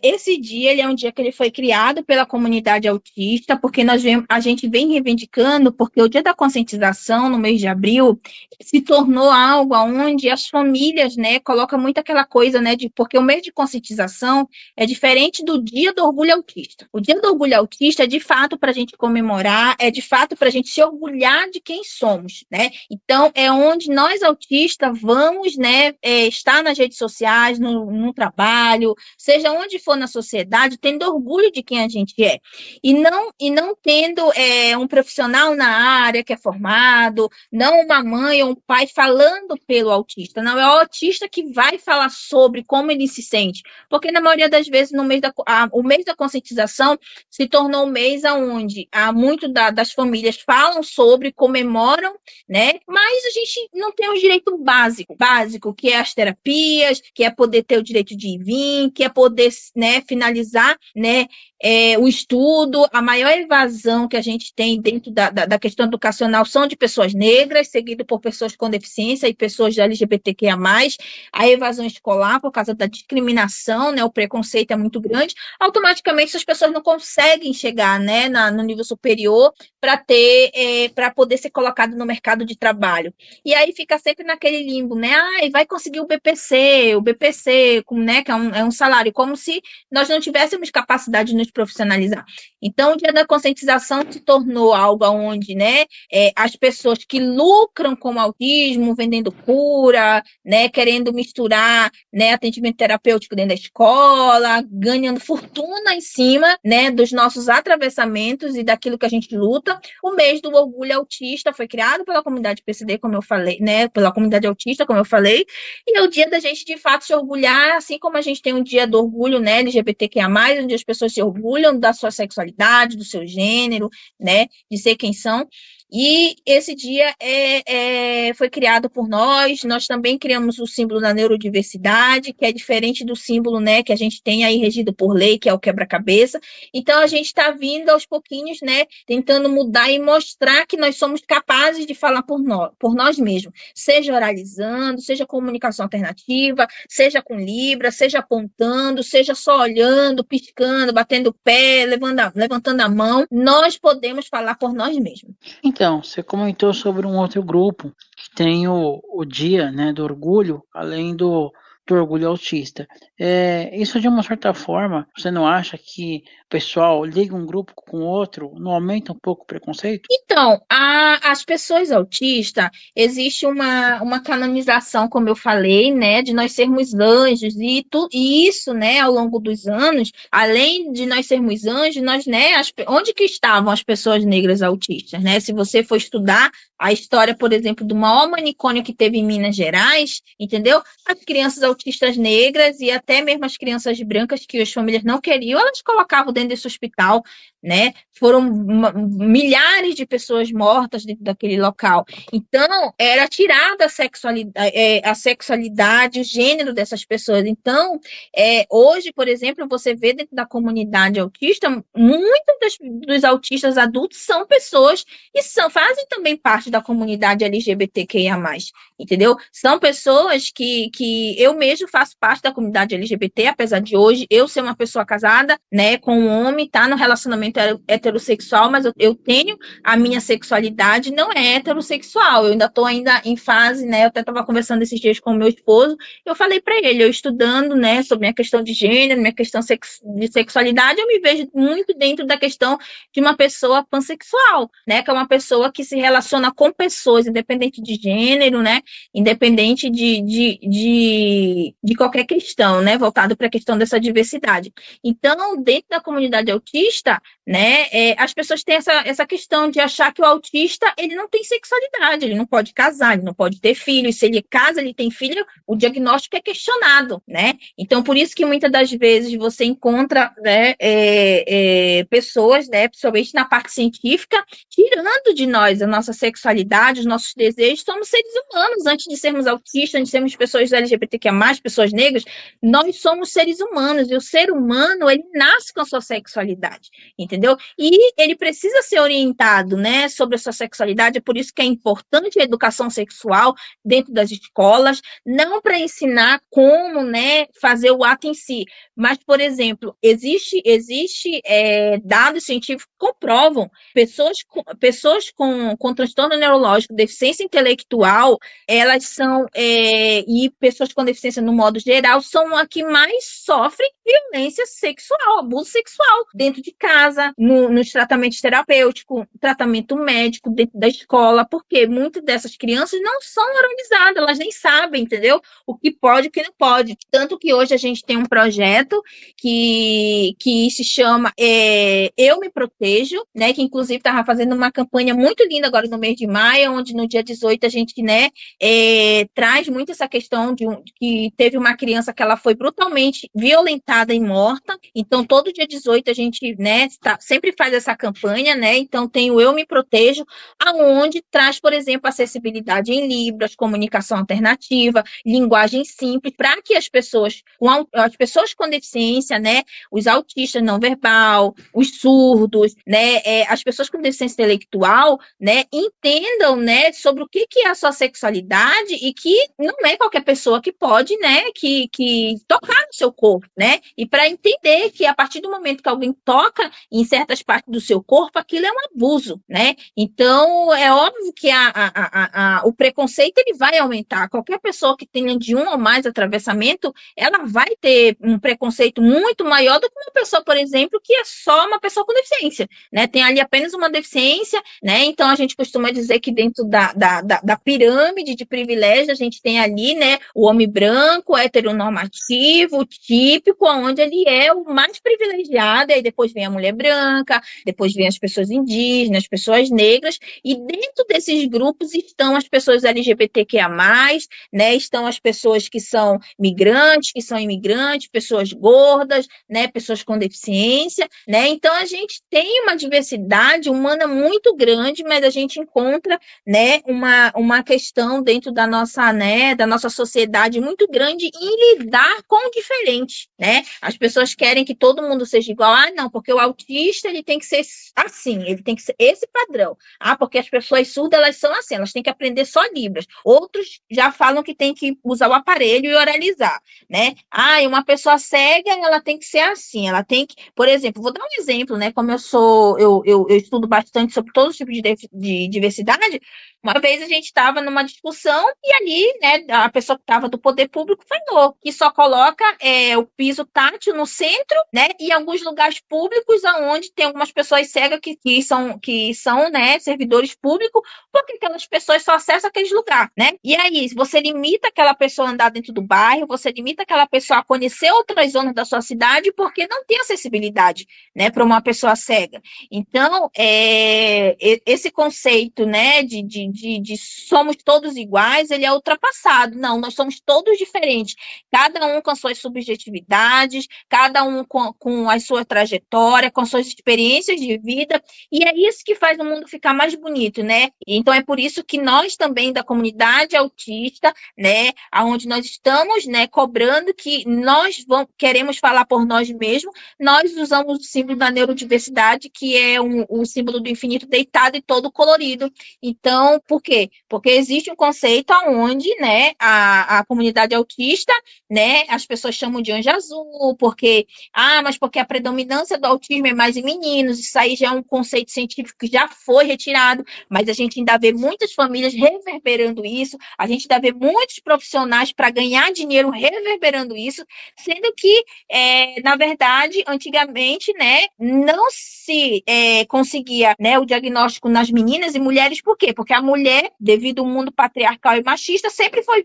esse dia ele é um dia que ele foi criado pela comunidade autista, porque a gente vem reivindicando, porque o Dia da Conscientização, no mês de abril, se tornou algo onde as famílias, né, colocam muito aquela coisa, né, porque o mês de conscientização é diferente do Dia do Orgulho Autista. O Dia do Orgulho Autista é de fato para a gente comemorar, é de fato para a gente se orgulhar de quem somos, né? Então, é onde nós autistas vamos, né, estar nas redes sociais, no trabalho, seja onde for na sociedade, tendo orgulho de quem a gente é. E não tendo um profissional na área que é formado, não uma mãe ou um pai falando pelo autista. Não, é o autista que vai falar sobre como ele se sente. Porque, na maioria das vezes, o mês da conscientização se tornou um mês onde muito das famílias falam sobre, comemoram, né? Mas a gente não tem o direito básico, que é as terapias, que é poder ter o direito de ir e vir, que é poder, né, finalizar, né, o estudo. A maior evasão que a gente tem dentro da questão educacional são de pessoas negras, seguido por pessoas com deficiência e pessoas LGBTQIA+. A evasão escolar, por causa da discriminação, né, o preconceito é muito grande. Automaticamente, essas pessoas não conseguem chegar, né, no nível superior para poder ser colocado no mercado de trabalho. E aí fica sempre naquele limbo, né? Vai conseguir o BPC, né, que é um salário, como se nós não tivéssemos capacidade de nos profissionalizar. Então, o Dia da Conscientização se tornou algo onde, né, as pessoas que lucram com o autismo, vendendo cura, né, querendo misturar, né, atendimento terapêutico dentro da escola, ganhando fortuna em cima, né, dos nossos atravessamentos e daquilo que a gente luta. O mês do orgulho autista foi criado pela comunidade PCD, como eu falei, né, pela comunidade autista, como eu falei, e é o dia da gente, de fato, se orgulhar, assim como a gente tem um dia do orgulho, né, LGBTQIA+, onde as pessoas se orgulham da sua sexualidade, do seu gênero, né, de ser quem são. E esse dia foi criado por nós também criamos o símbolo da neurodiversidade, que é diferente do símbolo, né, que a gente tem aí regido por lei, que é o quebra-cabeça. Então, a gente está vindo aos pouquinhos, né, tentando mudar e mostrar que nós somos capazes de falar por nós mesmos, seja oralizando, seja comunicação alternativa, seja com Libra, seja apontando, seja só olhando, piscando, batendo o pé, levantando a mão, nós podemos falar por nós mesmos. Então, você comentou sobre um outro grupo que tem o dia, né, do orgulho, além do orgulho autista. Isso, de uma certa forma, você não acha que o pessoal liga um grupo com o outro, não aumenta um pouco o preconceito? Então, as pessoas autistas, existe uma canonização, como eu falei, né, de nós sermos anjos, e isso, né, ao longo dos anos, além de nós sermos anjos, nós, né, onde que estavam as pessoas negras autistas, né? Se você for estudar a história, por exemplo, do maior manicômio que teve em Minas Gerais, entendeu? As crianças autistas negras e até mesmo as crianças brancas que as famílias não queriam, elas colocavam dentro desse hospital, né? Foram milhares de pessoas mortas dentro daquele local. Então, era tirada a sexualidade, o gênero dessas pessoas. Então, hoje, por exemplo, você vê dentro da comunidade autista, muitos dos autistas adultos são pessoas que fazem também parte da comunidade LGBTQIA+, entendeu? São pessoas que eu mesmo faço parte da comunidade LGBT, apesar de hoje eu ser uma pessoa casada, né, com um homem, tá no relacionamento heterossexual, mas eu tenho a minha sexualidade, não é heterossexual, eu ainda estou ainda em fase, né, eu até estava conversando esses dias com o meu esposo, eu falei para ele, eu estudando, né, sobre minha questão de gênero, minha questão de sexualidade, eu me vejo muito dentro da questão de uma pessoa pansexual, né, que é uma pessoa que se relaciona com pessoas, independente de gênero, né, independente de qualquer questão, né, voltado para a questão dessa diversidade. Então, dentro da comunidade autista, né, as pessoas têm essa questão de achar que o autista, ele não tem sexualidade, ele não pode casar, ele não pode ter filhos, se ele casa, ele tem filho, o diagnóstico é questionado, né, então por isso que muitas das vezes você encontra, né, pessoas, né, principalmente na parte científica, tirando de nós a nossa sexualidade, os nossos desejos, somos seres humanos, antes de sermos autistas, antes de sermos pessoas LGBTQIA+, pessoas negras, nós somos seres humanos, e o ser humano, ele nasce com a sua sexualidade, entendeu? E ele precisa ser orientado, né, sobre a sua sexualidade, é por isso que é importante a educação sexual dentro das escolas, não para ensinar como, né, fazer o ato em si, mas, por exemplo, existe dados científicos que comprovam pessoas com transtorno neurológico, deficiência intelectual, elas são, e pessoas com deficiência no modo geral, são a que mais sofrem violência sexual, abuso sexual, dentro de casa, nos tratamentos terapêuticos, tratamento médico, dentro da escola, porque muitas dessas crianças não são hormonizadas, elas nem sabem, entendeu? O que pode e o que não pode. Tanto que hoje a gente tem um projeto que se chama Eu Me Protejo, né, que inclusive estava fazendo uma campanha muito linda agora no mês de maio, onde no dia 18 a gente, né, traz muito essa questão de que teve uma criança que ela foi brutalmente violentada e morta, então todo dia 18 a gente, né, sempre faz essa campanha, né, então tem o Eu Me Protejo, aonde traz, por exemplo, acessibilidade em Libras, comunicação alternativa, linguagem simples, para que as pessoas com deficiência, né, os autistas não verbal, os surdos, né, as pessoas com deficiência intelectual, né, entendam, né, sobre o que é a sua sexualidade e que não é qualquer pessoa que pode, né, que tocar no seu corpo, né, e para entender que a partir do momento que alguém toca em certas partes do seu corpo, aquilo é um abuso, né, então é óbvio que o preconceito ele vai aumentar, qualquer pessoa que tenha de um ou mais atravessamento, ela vai ter um preconceito muito maior do que uma pessoa, por exemplo, que é só uma pessoa com deficiência, né, tem ali apenas uma deficiência, né, então a gente costuma dizer que dentro da pirâmide de privilégio, a gente tem ali, né, o homem branco, heteronormativo, típico, onde ele é o mais privilegiado, e aí depois vem a mulher branca, depois vem as pessoas indígenas, as pessoas negras, e dentro desses grupos estão as pessoas LGBTQIA+, né, estão as pessoas que são migrantes, que são imigrantes, pessoas gordas, né, pessoas com deficiência, né, então a gente tem uma diversidade humana muito grande, mas a gente encontra, né, uma questão dentro da nossa, né, da nossa sociedade muito grande em lidar com o diferente, né, as pessoas querem que todo mundo seja igual, não, porque o autista ele tem que ser assim, ele tem que ser esse padrão, porque as pessoas surdas elas são assim, elas têm que aprender só Libras, outros já falam que tem que usar o aparelho e oralizar, né, e uma pessoa cega, ela tem que ser assim, ela tem que, por exemplo, vou dar um exemplo, né, como eu estudo bastante sobre todos os tipos de diversidade, uma vez a gente estava numa discussão e ali, né, a pessoa que estava do poder público falou que só coloca o piso tátil no centro, né, e alguns lugares públicos onde tem algumas pessoas cegas que são, né, servidores públicos, porque aquelas pessoas só acessam aqueles lugares, né? E aí, você limita aquela pessoa a andar dentro do bairro, você limita aquela pessoa a conhecer outras zonas da sua cidade porque não tem acessibilidade, né, para uma pessoa cega. Então, esse conceito, né, de somos todos iguais, ele é ultrapassado. Não, nós somos todos diferentes, cada um com as suas subjetividades, cada um com a sua trajetória, com as suas experiências de vida, e é isso que faz o mundo ficar mais bonito, né? Então é por isso que nós também da comunidade autista, né, aonde nós estamos, né, cobrando que queremos falar por nós mesmos, nós usamos o símbolo da neurodiversidade, que é o símbolo do infinito deitado e todo colorido. Então, por quê? Porque existe um conceito onde, né, a comunidade autista, né, as pessoas chamam de anjo azul, mas porque a predominância do autismo é mais em meninos, isso aí já é um conceito científico que já foi retirado, mas a gente ainda vê muitas famílias reverberando isso, a gente ainda vê muitos profissionais para ganhar dinheiro reverberando isso, sendo que, na verdade, antigamente, né, não se conseguia, né, o diagnóstico nas meninas e mulheres, por quê? Porque a mulher, devido ao mundo patriarcal e machista, sempre foi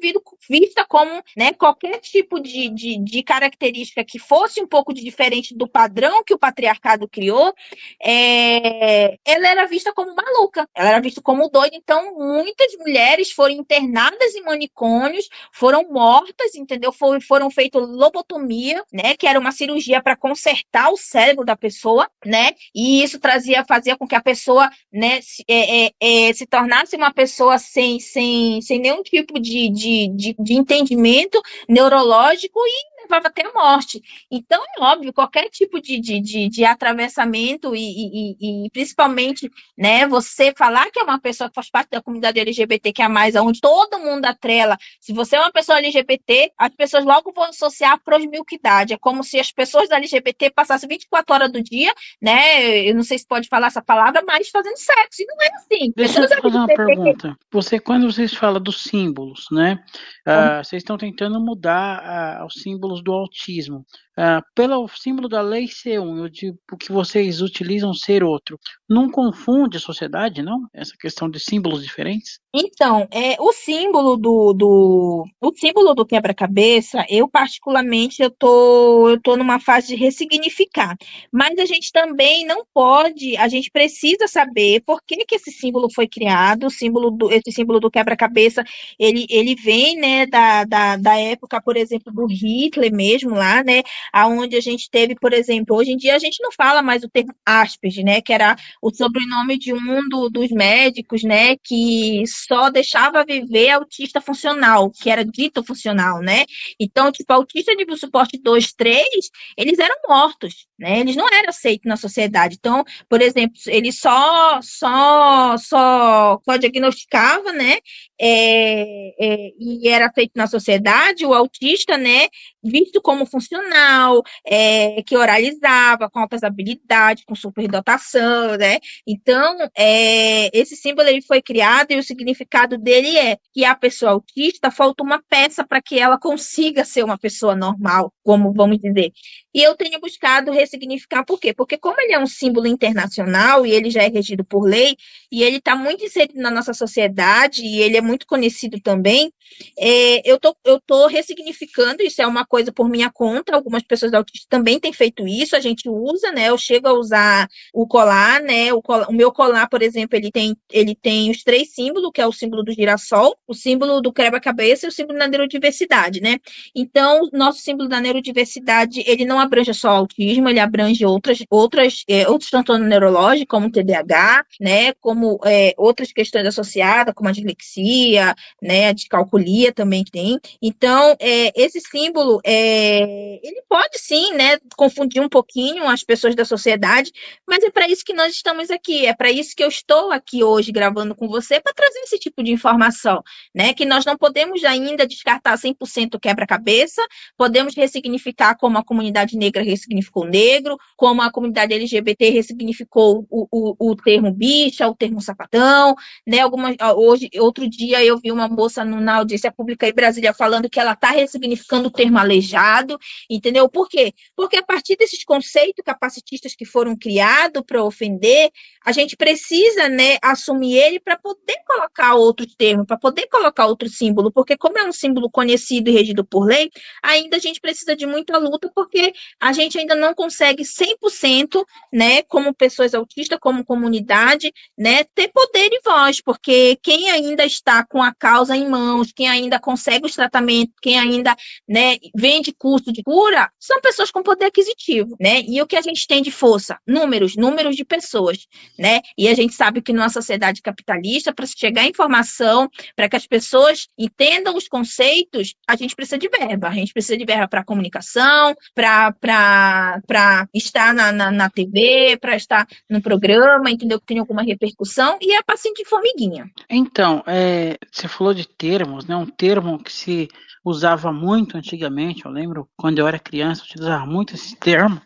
vista como, né, qualquer tipo de característica que fosse um pouco diferente do padrão que o patriarcado criou, ela era vista como maluca, ela era vista como doida. Então, muitas mulheres foram internadas em manicômios, foram mortas, entendeu? Foram feitas lobotomia, né, que era uma cirurgia para consertar o cérebro da pessoa, né, e isso fazia com que a pessoa, né, se tornasse uma pessoa sem nenhum tipo de entendimento neurológico e levava até a morte. Então, é óbvio, qualquer tipo de atravessamento e principalmente, né, você falar que é uma pessoa que faz parte da comunidade LGBTQIA+, onde todo mundo atrela, se você é uma pessoa LGBT, as pessoas logo vão associar a promiscuidade. É como se as pessoas da LGBT passassem 24 horas do dia, né, eu não sei se pode falar essa palavra, mas fazendo sexo. E não é assim. Deixa eu fazer uma pergunta. Quando vocês falam dos símbolos, né? Vocês estão tentando mudar os símbolos do autismo. Pelo símbolo da lei ser um, o que vocês utilizam ser outro, não confunde a sociedade, não? Essa questão de símbolos diferentes? Então, o símbolo do quebra-cabeça, eu particularmente, eu tô numa fase de ressignificar. Mas a gente também não pode, a gente precisa saber por que esse símbolo foi criado. Esse símbolo do quebra-cabeça, ele vem, né, da época, por exemplo, do Hitler mesmo lá, né, aonde a gente teve, por exemplo, hoje em dia a gente não fala mais o termo Asperger, né, que era o sobrenome de um dos médicos, né, que só deixava viver autista funcional, que era dito funcional, né? Então, tipo, autista nível suporte 2, 3, eles eram mortos, né? Eles não eram aceitos na sociedade. Então, por exemplo, ele só diagnosticava, né? E era aceito na sociedade o autista, né? Visto como funcional, que oralizava, com altas habilidades, com superdotação, né? Então, esse símbolo ele foi criado e o significado dele é que a pessoa autista falta uma peça para que ela consiga ser uma pessoa normal, como vamos dizer. E eu tenho buscado ressignificar por quê? Porque como ele é um símbolo internacional e ele já é regido por lei, e ele está muito inserido na nossa sociedade e ele é muito conhecido também, eu tô ressignificando, isso é uma coisa por minha conta, algumas pessoas autistas também têm feito isso, a gente usa, né, eu chego a usar o colar, né, o meu colar, por exemplo, ele tem os 3 símbolos, que é o símbolo do girassol, o símbolo do quebra-cabeça e o símbolo da neurodiversidade, né, então, nosso símbolo da neurodiversidade, ele não abrange só o autismo, ele abrange outros transtornos neurológicos, como o TDAH, né, como outras questões associadas, como a dislexia, né, a descalculia também tem. Então, esse símbolo, ele pode sim, né, confundir um pouquinho as pessoas da sociedade, mas é para isso que nós estamos aqui, é para isso que eu estou aqui hoje gravando com você, para trazer esse tipo de informação, né, que nós não podemos ainda descartar 100% o quebra-cabeça, podemos ressignificar como a comunidade negra ressignificou negro, como a comunidade LGBT ressignificou o termo bicha, o termo sapatão, né, outro dia eu vi uma moça na audiência pública em Brasília falando que ela está ressignificando o termo aleijado, entendeu? Por quê? Porque a partir desses conceitos capacitistas que foram criados para ofender, a gente precisa, né, assumir ele para poder colocar outro termo, para poder colocar outro símbolo, porque como é um símbolo conhecido e regido por lei, ainda a gente precisa de muita luta, porque a gente ainda não consegue 100%, né, como pessoas autistas, como comunidade, né, ter poder e voz, porque quem ainda está com a causa em mãos, quem ainda consegue os tratamentos, quem ainda, né, vem vende curso de cura são pessoas com poder aquisitivo, né? E o que a gente tem de força? Números de pessoas, né? E a gente sabe que numa sociedade capitalista, para chegar a informação, para que as pessoas entendam os conceitos, a gente precisa de verba. A gente precisa de verba para comunicação, para estar na TV, para estar no programa, entendeu? Que tem alguma repercussão, e é passinho de formiguinha. Então, você falou de termos, né? Um termo que se usava muito antigamente, eu lembro quando eu era criança, eu utilizava muito esse termo.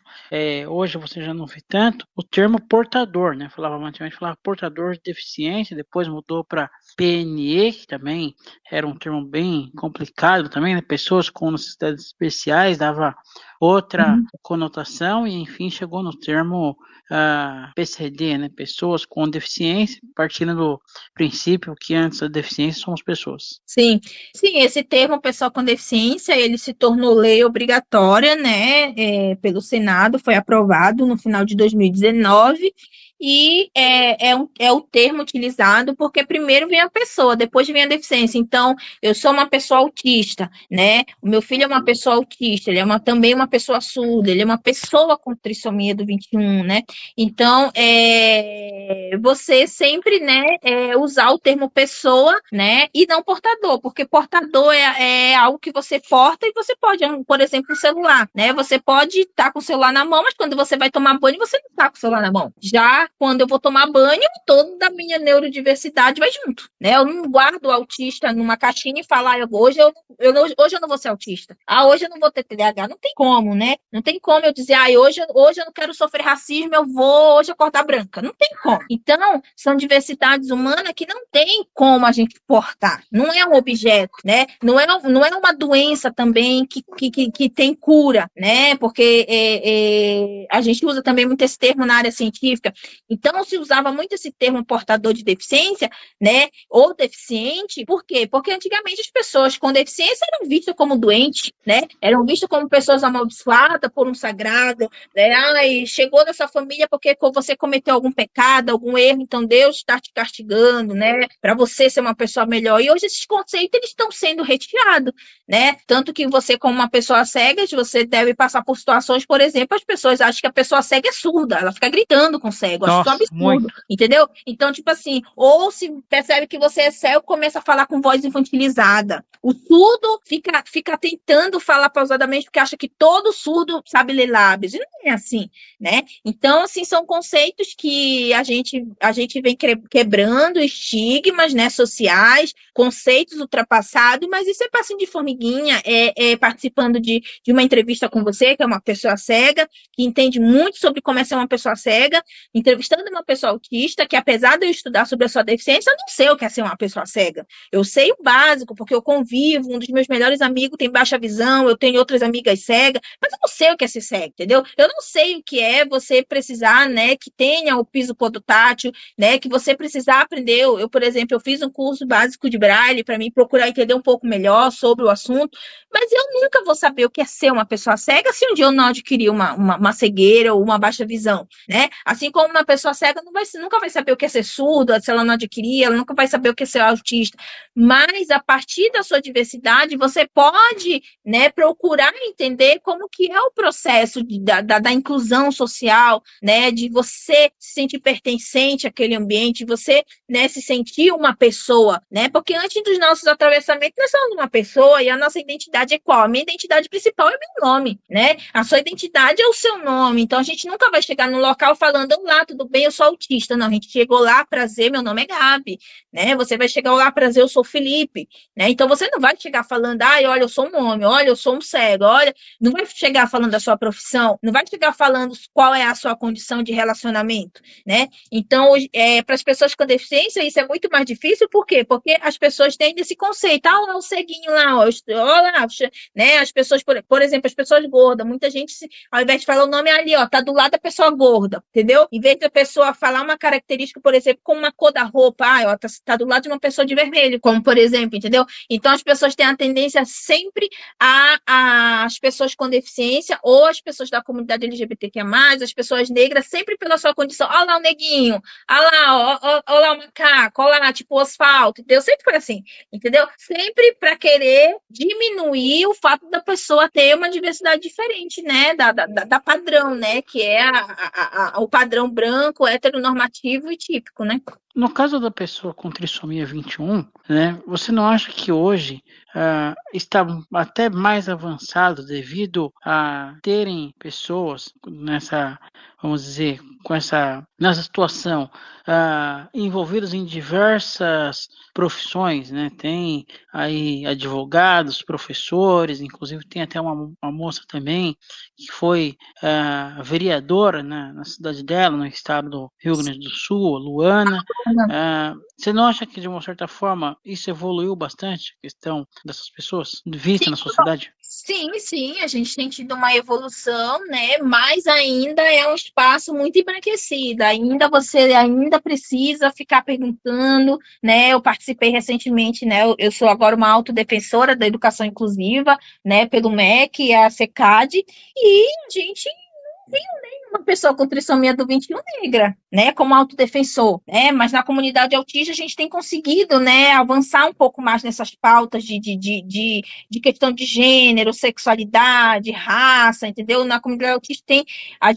Hoje você já não vê tanto o termo portador, né? Antigamente falava portador de deficiência, depois mudou para PNE, que também era um termo bem complicado também, né? Pessoas com necessidades especiais, dava outra conotação, e enfim chegou no termo PCD, né? Pessoas com deficiência, partindo do princípio que antes da deficiência somos pessoas. Sim, esse termo pessoa com deficiência, ele se tornou lei obrigatória, né, pelo Senado, foi aprovado no final de 2019, e é o termo utilizado porque primeiro vem a pessoa, depois vem a deficiência. Então, eu sou uma pessoa autista, né? O meu filho é uma pessoa autista, ele é também uma pessoa surda, ele é uma pessoa com trissomia do 21, né? Então, você sempre, né, usar o termo pessoa, né, e não portador, porque portador é algo que você porta e você pode, por exemplo, o celular, né? Você pode estar com o celular na mão, mas quando você vai tomar banho, você não está com o celular na mão. Já quando eu vou tomar banho, toda a minha neurodiversidade vai junto, né? Eu não guardo o autista numa caixinha e falar, hoje eu não vou ser autista. Hoje eu não vou ter TDAH. Não tem como, né? Não tem como eu dizer, hoje eu não quero sofrer racismo, eu vou hoje acordar branca. Não tem como. Então, são diversidades humanas que não tem como a gente portar. Não é um objeto, né? Não é uma doença também que tem cura, né? Porque a gente usa também muito esse termo na área científica. Então, se usava muito esse termo portador de deficiência, né? Ou deficiente. Por quê? Porque antigamente as pessoas com deficiência eram vistas como doentes, né? Eram vistas como pessoas amaldiçoadas por um sagrado, né? Chegou nessa família porque você cometeu algum pecado, algum erro, então Deus está te castigando, né? Para você ser uma pessoa melhor. E hoje esses conceitos eles estão sendo retirados, né? Tanto que você, como uma pessoa cega, você deve passar por situações, por exemplo, as pessoas acham que a pessoa cega é surda, ela fica gritando com o cego. Acho isso um absurdo, muito. Entendeu? Então, tipo assim, ou se percebe que você é cego, começa a falar com voz infantilizada. O surdo fica tentando falar pausadamente porque acha que todo surdo sabe ler lábios. E não é assim, né? Então, assim, são conceitos que a gente vem quebrando estigmas, né, sociais, conceitos ultrapassados, mas isso é passinho de formiguinha, participando de uma entrevista com você, que é uma pessoa cega, que entende muito sobre como é ser uma pessoa cega, entrevistando uma pessoa autista, que apesar de eu estudar sobre a sua deficiência, eu não sei o que é ser uma pessoa cega. Eu sei o básico, porque eu convivo, um dos meus melhores amigos tem baixa visão, eu tenho outras amigas cegas, mas eu não sei o que é ser cego, entendeu? Eu não sei o que é você precisar, né, que tenha o piso podotátil, né, que você precisar aprender. Eu, por exemplo, eu fiz um curso básico de Braille para mim procurar entender um pouco melhor sobre o assunto, mas eu nunca vou saber o que é ser uma pessoa cega se um dia eu não adquirir uma cegueira ou uma baixa visão, né? Assim como uma pessoa cega nunca vai saber o que é ser surdo, se ela não adquirir, ela nunca vai saber o que é ser autista. Mas, a partir da sua diversidade, você pode, né, procurar entender como que é o processo da inclusão social, né, de você se sentir pertencente àquele ambiente, de você, né, se sentir uma pessoa, né? Porque antes dos nossos atravessamentos, nós somos uma pessoa e a nossa identidade é qual? A minha identidade principal é meu nome, né? A sua identidade é o seu nome. Então, a gente nunca vai chegar num local falando, olá, tudo bem, eu sou autista. Não, a gente chegou lá, prazer, meu nome é Gabi, né? Você vai chegar lá, prazer, eu sou Felipe, né? Então, você não vai chegar falando, olha, eu sou um homem, olha, eu sou um cego, olha, não vai chegar falando da sua profissão, não vai chegar falando qual é a sua condição de relacionamento, né? Então, para as pessoas com deficiência, isso é muito mais difícil, por quê? Porque as pessoas têm esse conceito, olha o ceguinho lá, olha, né? As pessoas, por exemplo, as pessoas gordas, muita gente, ao invés de falar o nome ali, tá do lado da pessoa gorda, entendeu? Em vez de a pessoa falar uma característica, por exemplo, como uma cor da roupa, ela tá do lado de uma pessoa de vermelho, como por exemplo, entendeu? Então as pessoas têm a tendência sempre as pessoas com deficiência ou as pessoas da comunidade LGBTQIA+, as pessoas negras, sempre pela sua condição. Olha lá o neguinho, olha lá, olha lá o macaco, olha lá, tipo o asfalto, entendeu? Sempre foi assim, entendeu? Sempre para querer diminuir o fato da pessoa ter uma diversidade diferente, né, da padrão, né, que é o padrão branco, heteronormativo e típico, né? No caso da pessoa com trissomia 21, né, você não acha que hoje está até mais avançado devido a terem pessoas nessa, vamos dizer, nessa situação, envolvidas em diversas profissões, né? Tem aí advogados, professores, inclusive tem até uma moça também que foi vereadora, né, na cidade dela, no estado do Rio Grande do Sul, Luana. Você não acha que, de uma certa forma, isso evoluiu bastante, a questão dessas pessoas vistas na sociedade? Sim, a gente tem tido uma evolução, né? Mas ainda é um espaço muito embranquecido. Você ainda precisa ficar perguntando, né? Eu participei recentemente, né? Eu sou agora uma autodefensora da educação inclusiva, né? Pelo MEC, a SECAD, e a gente uma pessoa com trissomia do 21 negra, né, como autodefensor, né, mas na comunidade autista a gente tem conseguido, né, avançar um pouco mais nessas pautas de questão de gênero, sexualidade, raça, entendeu? Na comunidade autista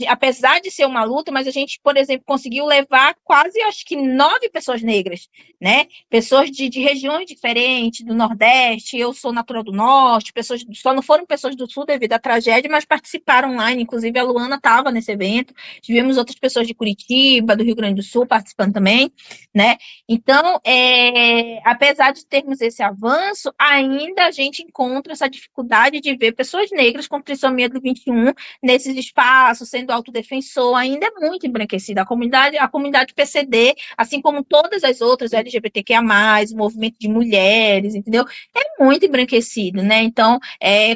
apesar de ser uma luta, mas a gente, por exemplo, conseguiu levar quase, acho que 9 pessoas negras, né, pessoas de regiões diferentes, do Nordeste, eu sou natural do Norte, só não foram pessoas do Sul devido à tragédia, mas participaram online, inclusive a Luana estava nesse evento, tivemos outras pessoas de Curitiba, do Rio Grande do Sul participando também, né? Então, apesar de termos esse avanço, ainda a gente encontra essa dificuldade de ver pessoas negras com trissomia do 21 nesses espaços, sendo autodefensor, ainda é muito embranquecida. A comunidade PCD, assim como todas as outras, LGBTQIA+, o movimento de mulheres, entendeu? É muito embranquecido, né? Então,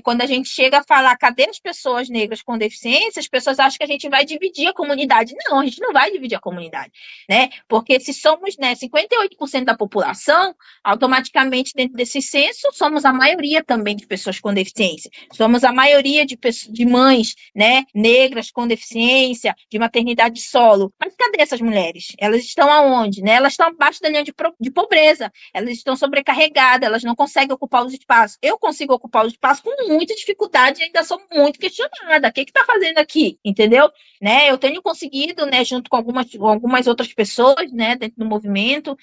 quando a gente chega a falar, cadê as pessoas negras com deficiência, as pessoas acham que a gente vai dividir a comunidade. Não, a gente não vai dividir a comunidade, né? Porque se somos, né, 58% da população, automaticamente dentro desse censo, somos a maioria também de pessoas com deficiência. Somos a maioria de mães, né, negras com deficiência, de maternidade solo. Mas cadê essas mulheres? Elas estão aonde, né? Elas estão abaixo da linha de pobreza. Elas estão sobrecarregadas, elas não conseguem ocupar os espaços. Eu consigo ocupar os espaços com muita dificuldade e ainda sou muito questionada. O que está fazendo aqui? Entendeu? Né? Eu tenho conseguido, né, junto com algumas outras pessoas, né, dentro do movimento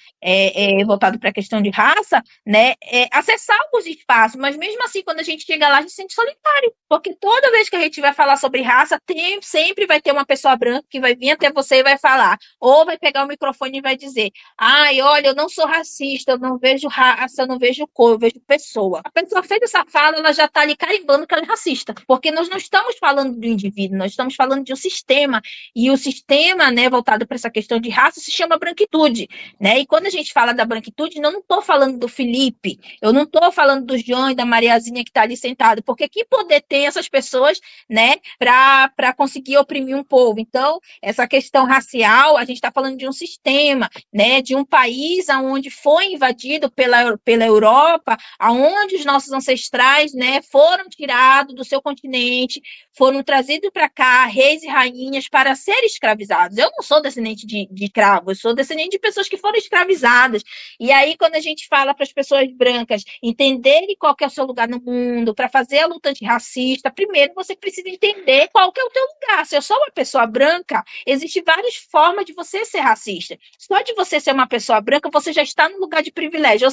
voltado para a questão de raça, né, acessar alguns espaços, mas mesmo assim, quando a gente chega lá, a gente se sente solitário, porque toda vez que a gente vai falar sobre raça, sempre vai ter uma pessoa branca que vai vir até você e vai falar, ou vai pegar o microfone e vai dizer, olha, eu não sou racista, eu não vejo raça, eu não vejo cor, eu vejo pessoa. A pessoa fez essa fala, ela já está ali carimbando que ela é racista, porque nós não estamos falando do indivíduo, nós estamos falando de um sistema, e o sistema, né, voltado para essa questão de raça se chama branquitude, né? E quando a gente fala da branquitude, eu não estou falando do Felipe, eu não estou falando do João e da Mariazinha que está ali sentado, porque que poder tem essas pessoas, né, para conseguir oprimir um povo? Então, essa questão racial, a gente está falando de um sistema, né, de um país onde foi invadido pela Europa, aonde os nossos ancestrais, né, foram tirados do seu continente, foram trazidos para cá, reis e rainhas, para serem escravizados. Eu não sou descendente de escravos, eu sou descendente de pessoas que foram escravizadas. E aí, quando a gente fala para as pessoas brancas entenderem qual que é o seu lugar no mundo, para fazer a luta antirracista, primeiro você precisa entender qual que é o teu lugar. Se eu sou uma pessoa branca, existem várias formas de você ser racista. Só de você ser uma pessoa branca, você já está no lugar de privilégio,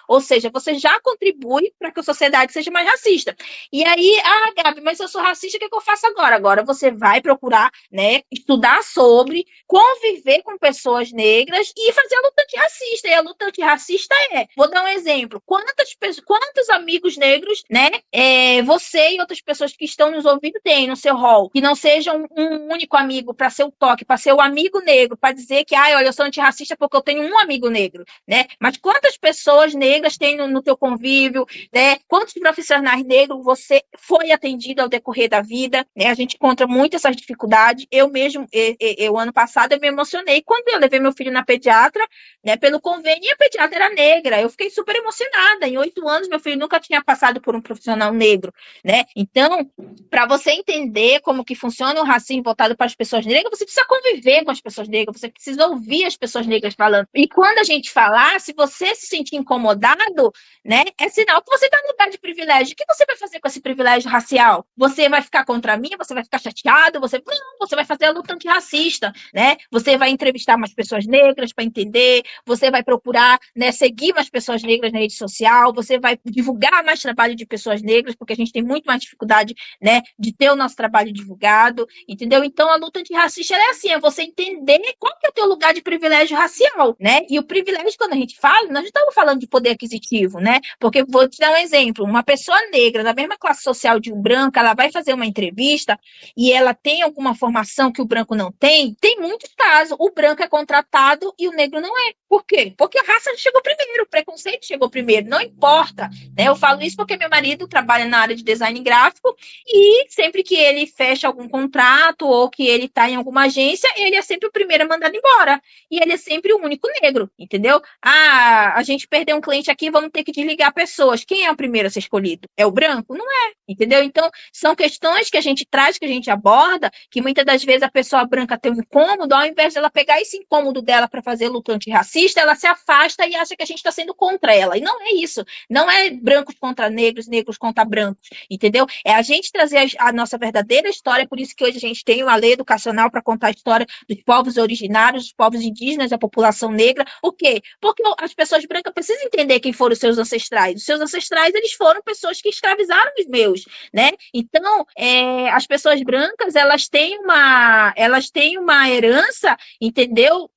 ou seja, você já contribui para que a sociedade seja mais racista. E aí, Gabi, mas se eu sou racista, o que eu faço agora? Agora você vai procurar, né, estudar sobre, conviver com pessoas negras e fazer a luta antirracista. E a luta antirracista vou dar um exemplo, quantos amigos negros, né, você e outras pessoas que estão nos ouvindo têm no seu hall, que não sejam um único amigo para ser o toque, para ser o amigo negro, para dizer que, olha, eu sou antirracista porque eu tenho um amigo negro, né? Mas quantas pessoas negras tem no teu convívio, né? Quantos profissionais negros você foi atendido ao decorrer da vida, né? A gente encontra muito essas dificuldades dificuldade. Eu mesmo, ano passado, eu me emocionei quando eu levei meu filho na pediatra, né, pelo convênio, e a pediatra era negra. Eu fiquei super emocionada. Em 8 anos, meu filho nunca tinha passado por um profissional negro, né? Então, para você entender como que funciona o racismo voltado para as pessoas negras, você precisa conviver com as pessoas negras, você precisa ouvir as pessoas negras falando. E quando a gente falar, se você se sentir incomodado, né, é sinal que você está no lugar de privilégio. O que você vai fazer com esse privilégio racial? Você vai ficar contra mim? Você vai ficar chateado? Você vai fazer a luta antirracista, né? Você vai entrevistar mais pessoas negras para entender, você vai procurar, né, seguir mais pessoas negras na rede social, você vai divulgar mais trabalho de pessoas negras, porque a gente tem muito mais dificuldade, né, de ter o nosso trabalho divulgado, entendeu? Então, a luta antirracista é assim, é você entender qual que é o teu lugar de privilégio racial, né? E o privilégio, quando a gente fala, nós não estamos falando de poder aquisitivo, né? Porque, vou te dar um exemplo, uma pessoa negra, da mesma classe social de um branco, ela vai fazer uma entrevista e ela tem alguma formação que o branco não tem, tem muitos casos, o branco é contratado e o negro não é. Por quê? Porque a raça chegou primeiro, o preconceito chegou primeiro, não importa, né? Eu falo isso porque meu marido trabalha na área de design gráfico e sempre que ele fecha algum contrato ou que ele está em alguma agência, ele é sempre o primeiro a mandar embora. E ele é sempre o único negro, entendeu? Ah, a gente perdeu um cliente aqui, vamos ter que desligar pessoas. Quem é o primeiro a ser escolhido? É o branco? Não é, entendeu? Então, são questões que a gente traz, que a gente aborda, que muitas das vezes a pessoa branca tem um incômodo, ao invés dela pegar esse incômodo dela para fazer luta antirracista, ela se afasta e acha que a gente está sendo contra ela. E não é isso. Não é brancos contra negros, negros contra brancos, entendeu? É a gente trazer a nossa verdadeira história, por isso que hoje a gente tem uma lei educacional para contar a história dos povos originários, dos povos indígenas, da população negra. O quê? Porque as pessoas brancas precisam entender quem foram os seus ancestrais. Os seus ancestrais, eles foram pessoas que escravizaram os meus, né? Então, as pessoas brancas, elas têm uma herança, entendeu?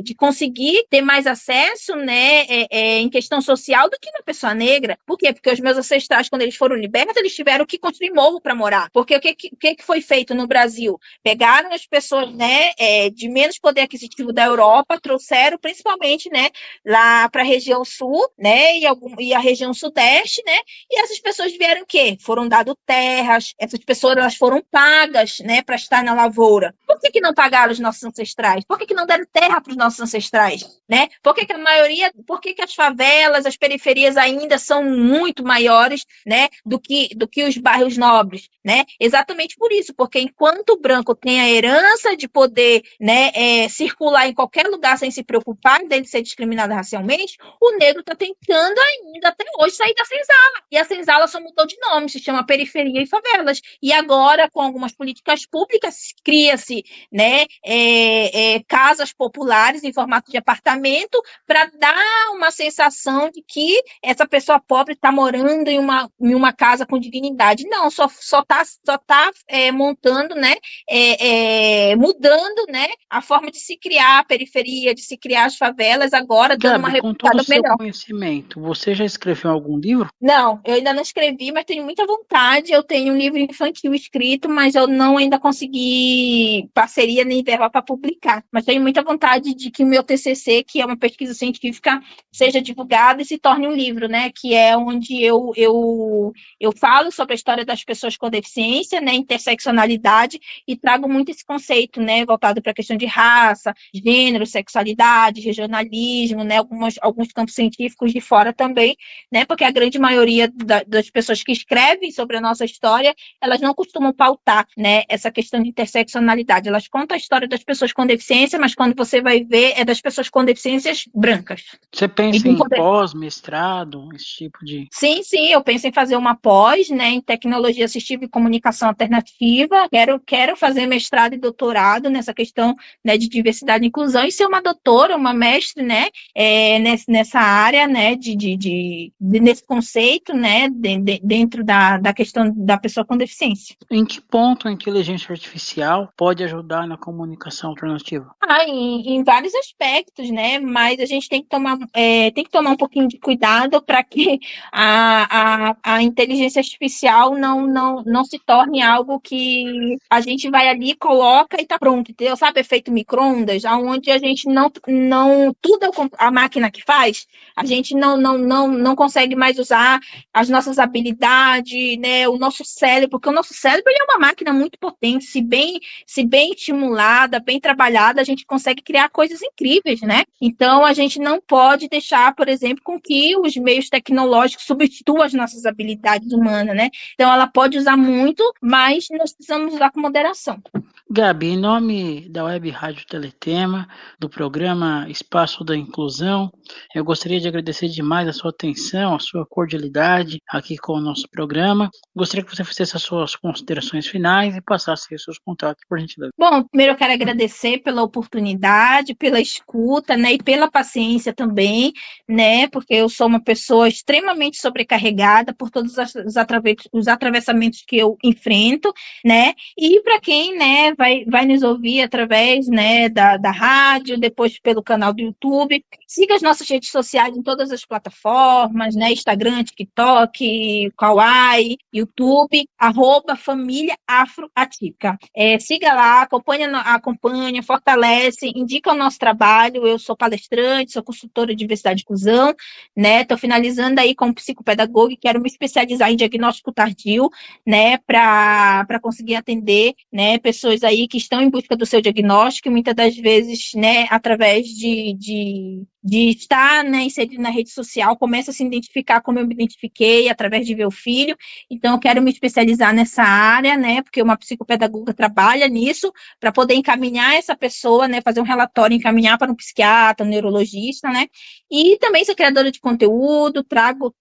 De conseguir ter mais acesso, né? Em questão social do que uma pessoa negra. Por quê? Porque os meus ancestrais, quando eles foram libertos, eles tiveram que construir morro para morar. Porque o que foi feito no Brasil? Pegaram as pessoas, né, de menos poder aquisitivo da Europa, trouxeram principalmente, né, lá para a região sul, né, e a região sudeste, né, e essas pessoas vieram o quê? Foram dadas terras, essas pessoas elas foram pagas, né, para estar na lavoura. Por que não pagaram os nossos ancestrais? Por que não deram terra para os nossos ancestrais, né? Por que as favelas, as periferias ainda são muito maiores, né, do que os bairros nobres, né? Exatamente por isso, porque enquanto o branco tem a herança de poder, né, circular em qualquer lugar sem se preocupar dele ser discriminado racialmente, o negro está tentando ainda até hoje sair da senzala. E a senzala só mudou de nome, se chama periferia e favelas. E agora, com algumas políticas públicas, cria-se, né, casas populares em formato de apartamento para dar uma sensação de que essa pessoa pobre está morando em uma casa com dignidade. Não, só tá montando, né, mudando, né, a forma de se criar a periferia, de se criar as favelas, agora dando uma Gabi, com todo o seu melhor. conhecimento, você já escreveu algum livro? Não, eu ainda não escrevi, mas tenho muita vontade. Eu tenho um livro infantil escrito, mas eu não ainda consegui parceria nem verba para publicar. Mas tenho muita vontade de que o meu TCC, que é uma pesquisa científica, seja divulgado e se torne um livro, né? Que é onde eu falo sobre a história das pessoas com deficiência, né? Interseccionalidade, e trago muito esse conceito, né? Voltado para a questão de raça, gênero, sexualidade, regionalismo, né? Alguns campos científicos de fora também, né? Porque a grande maioria das pessoas que escrevem sobre a nossa história, elas não costumam pautar, né, essa questão de interseccionalidade. Elas contam a história das pessoas com deficiência, mas quando você vai ver, é das pessoas com deficiências brancas. Você pensa em pós, mestrado, esse tipo de... Sim, eu penso em fazer uma pós, né, em tecnologia assistiva e comunicação alternativa. Quero fazer mestrado e doutorado nessa questão, né, de diversidade e inclusão e ser uma doutora, uma mestre, né, nessa área, né, nesse conceito, né, dentro da questão da pessoa com deficiência. Em que ponto a inteligência artificial pode ajudar na comunicação alternativa? Em vários aspectos, né, mas a gente tem que tomar um pouquinho de cuidado para que a inteligência artificial não se torne algo que a gente vai ali, coloca e está pronto, entendeu? Sabe, efeito micro-ondas, onde a gente não tudo a máquina que faz, a gente não consegue mais usar as nossas habilidades, né, o nosso cérebro, porque o nosso cérebro é uma máquina muito potente, se bem estimulada, bem trabalhada, a gente consegue criar coisas incríveis, né? Então, a gente não pode deixar, por exemplo, com que os meios tecnológicos substituam as nossas habilidades humanas, né? Então, ela pode usar muito, mas nós precisamos usar com moderação. Gabi, em nome da Web Rádio Teletema, do programa Espaço da Inclusão, eu gostaria de agradecer demais a sua atenção, a sua cordialidade aqui com o nosso programa. Gostaria que você fizesse as suas considerações finais e passasse os seus contatos, por gentileza. Bom, primeiro eu quero agradecer pela oportunidade, pela escuta, né, e pela paciência também, né, porque eu sou uma pessoa extremamente sobrecarregada por todos os atravessamentos que eu enfrento, né, e para quem, né, vai nos ouvir através, né, da rádio, depois pelo canal do YouTube, siga as nossas redes sociais em todas as plataformas, né, Instagram, TikTok, Kawaii, YouTube, @família afroatípica. Siga lá, acompanha, fortalece, indica o nosso trabalho. Eu sou palestrante, sou consultora de diversidade e inclusão, né? Estou finalizando aí como psicopedagoga e quero me especializar em diagnóstico tardio, né? Para conseguir atender, né? Pessoas aí que estão em busca do seu diagnóstico e muitas das vezes, né? Através de estar, né, inserido na rede social, começa a se identificar como eu me identifiquei através de ver o filho. Então, eu quero me especializar nessa área, né, porque uma psicopedagoga trabalha nisso, para poder encaminhar essa pessoa, né, fazer um relatório, encaminhar para um psiquiatra, um neurologista, né, e também sou criadora de conteúdo, trago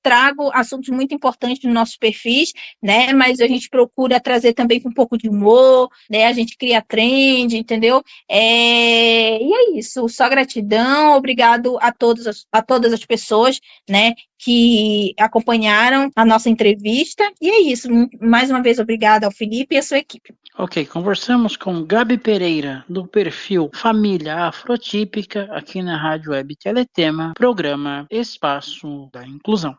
assuntos muito importantes nos nossos perfis, né, mas a gente procura trazer também com um pouco de humor, né, a gente cria trend, entendeu? E é isso, só gratidão, obrigado a todas as pessoas, né, que acompanharam a nossa entrevista, e é isso, mais uma vez obrigada ao Felipe e à sua equipe. Ok, conversamos com Gabi Pereira, do perfil Família Afrotípica, aqui na Rádio Web Teletema, programa Espaço da Inclusão.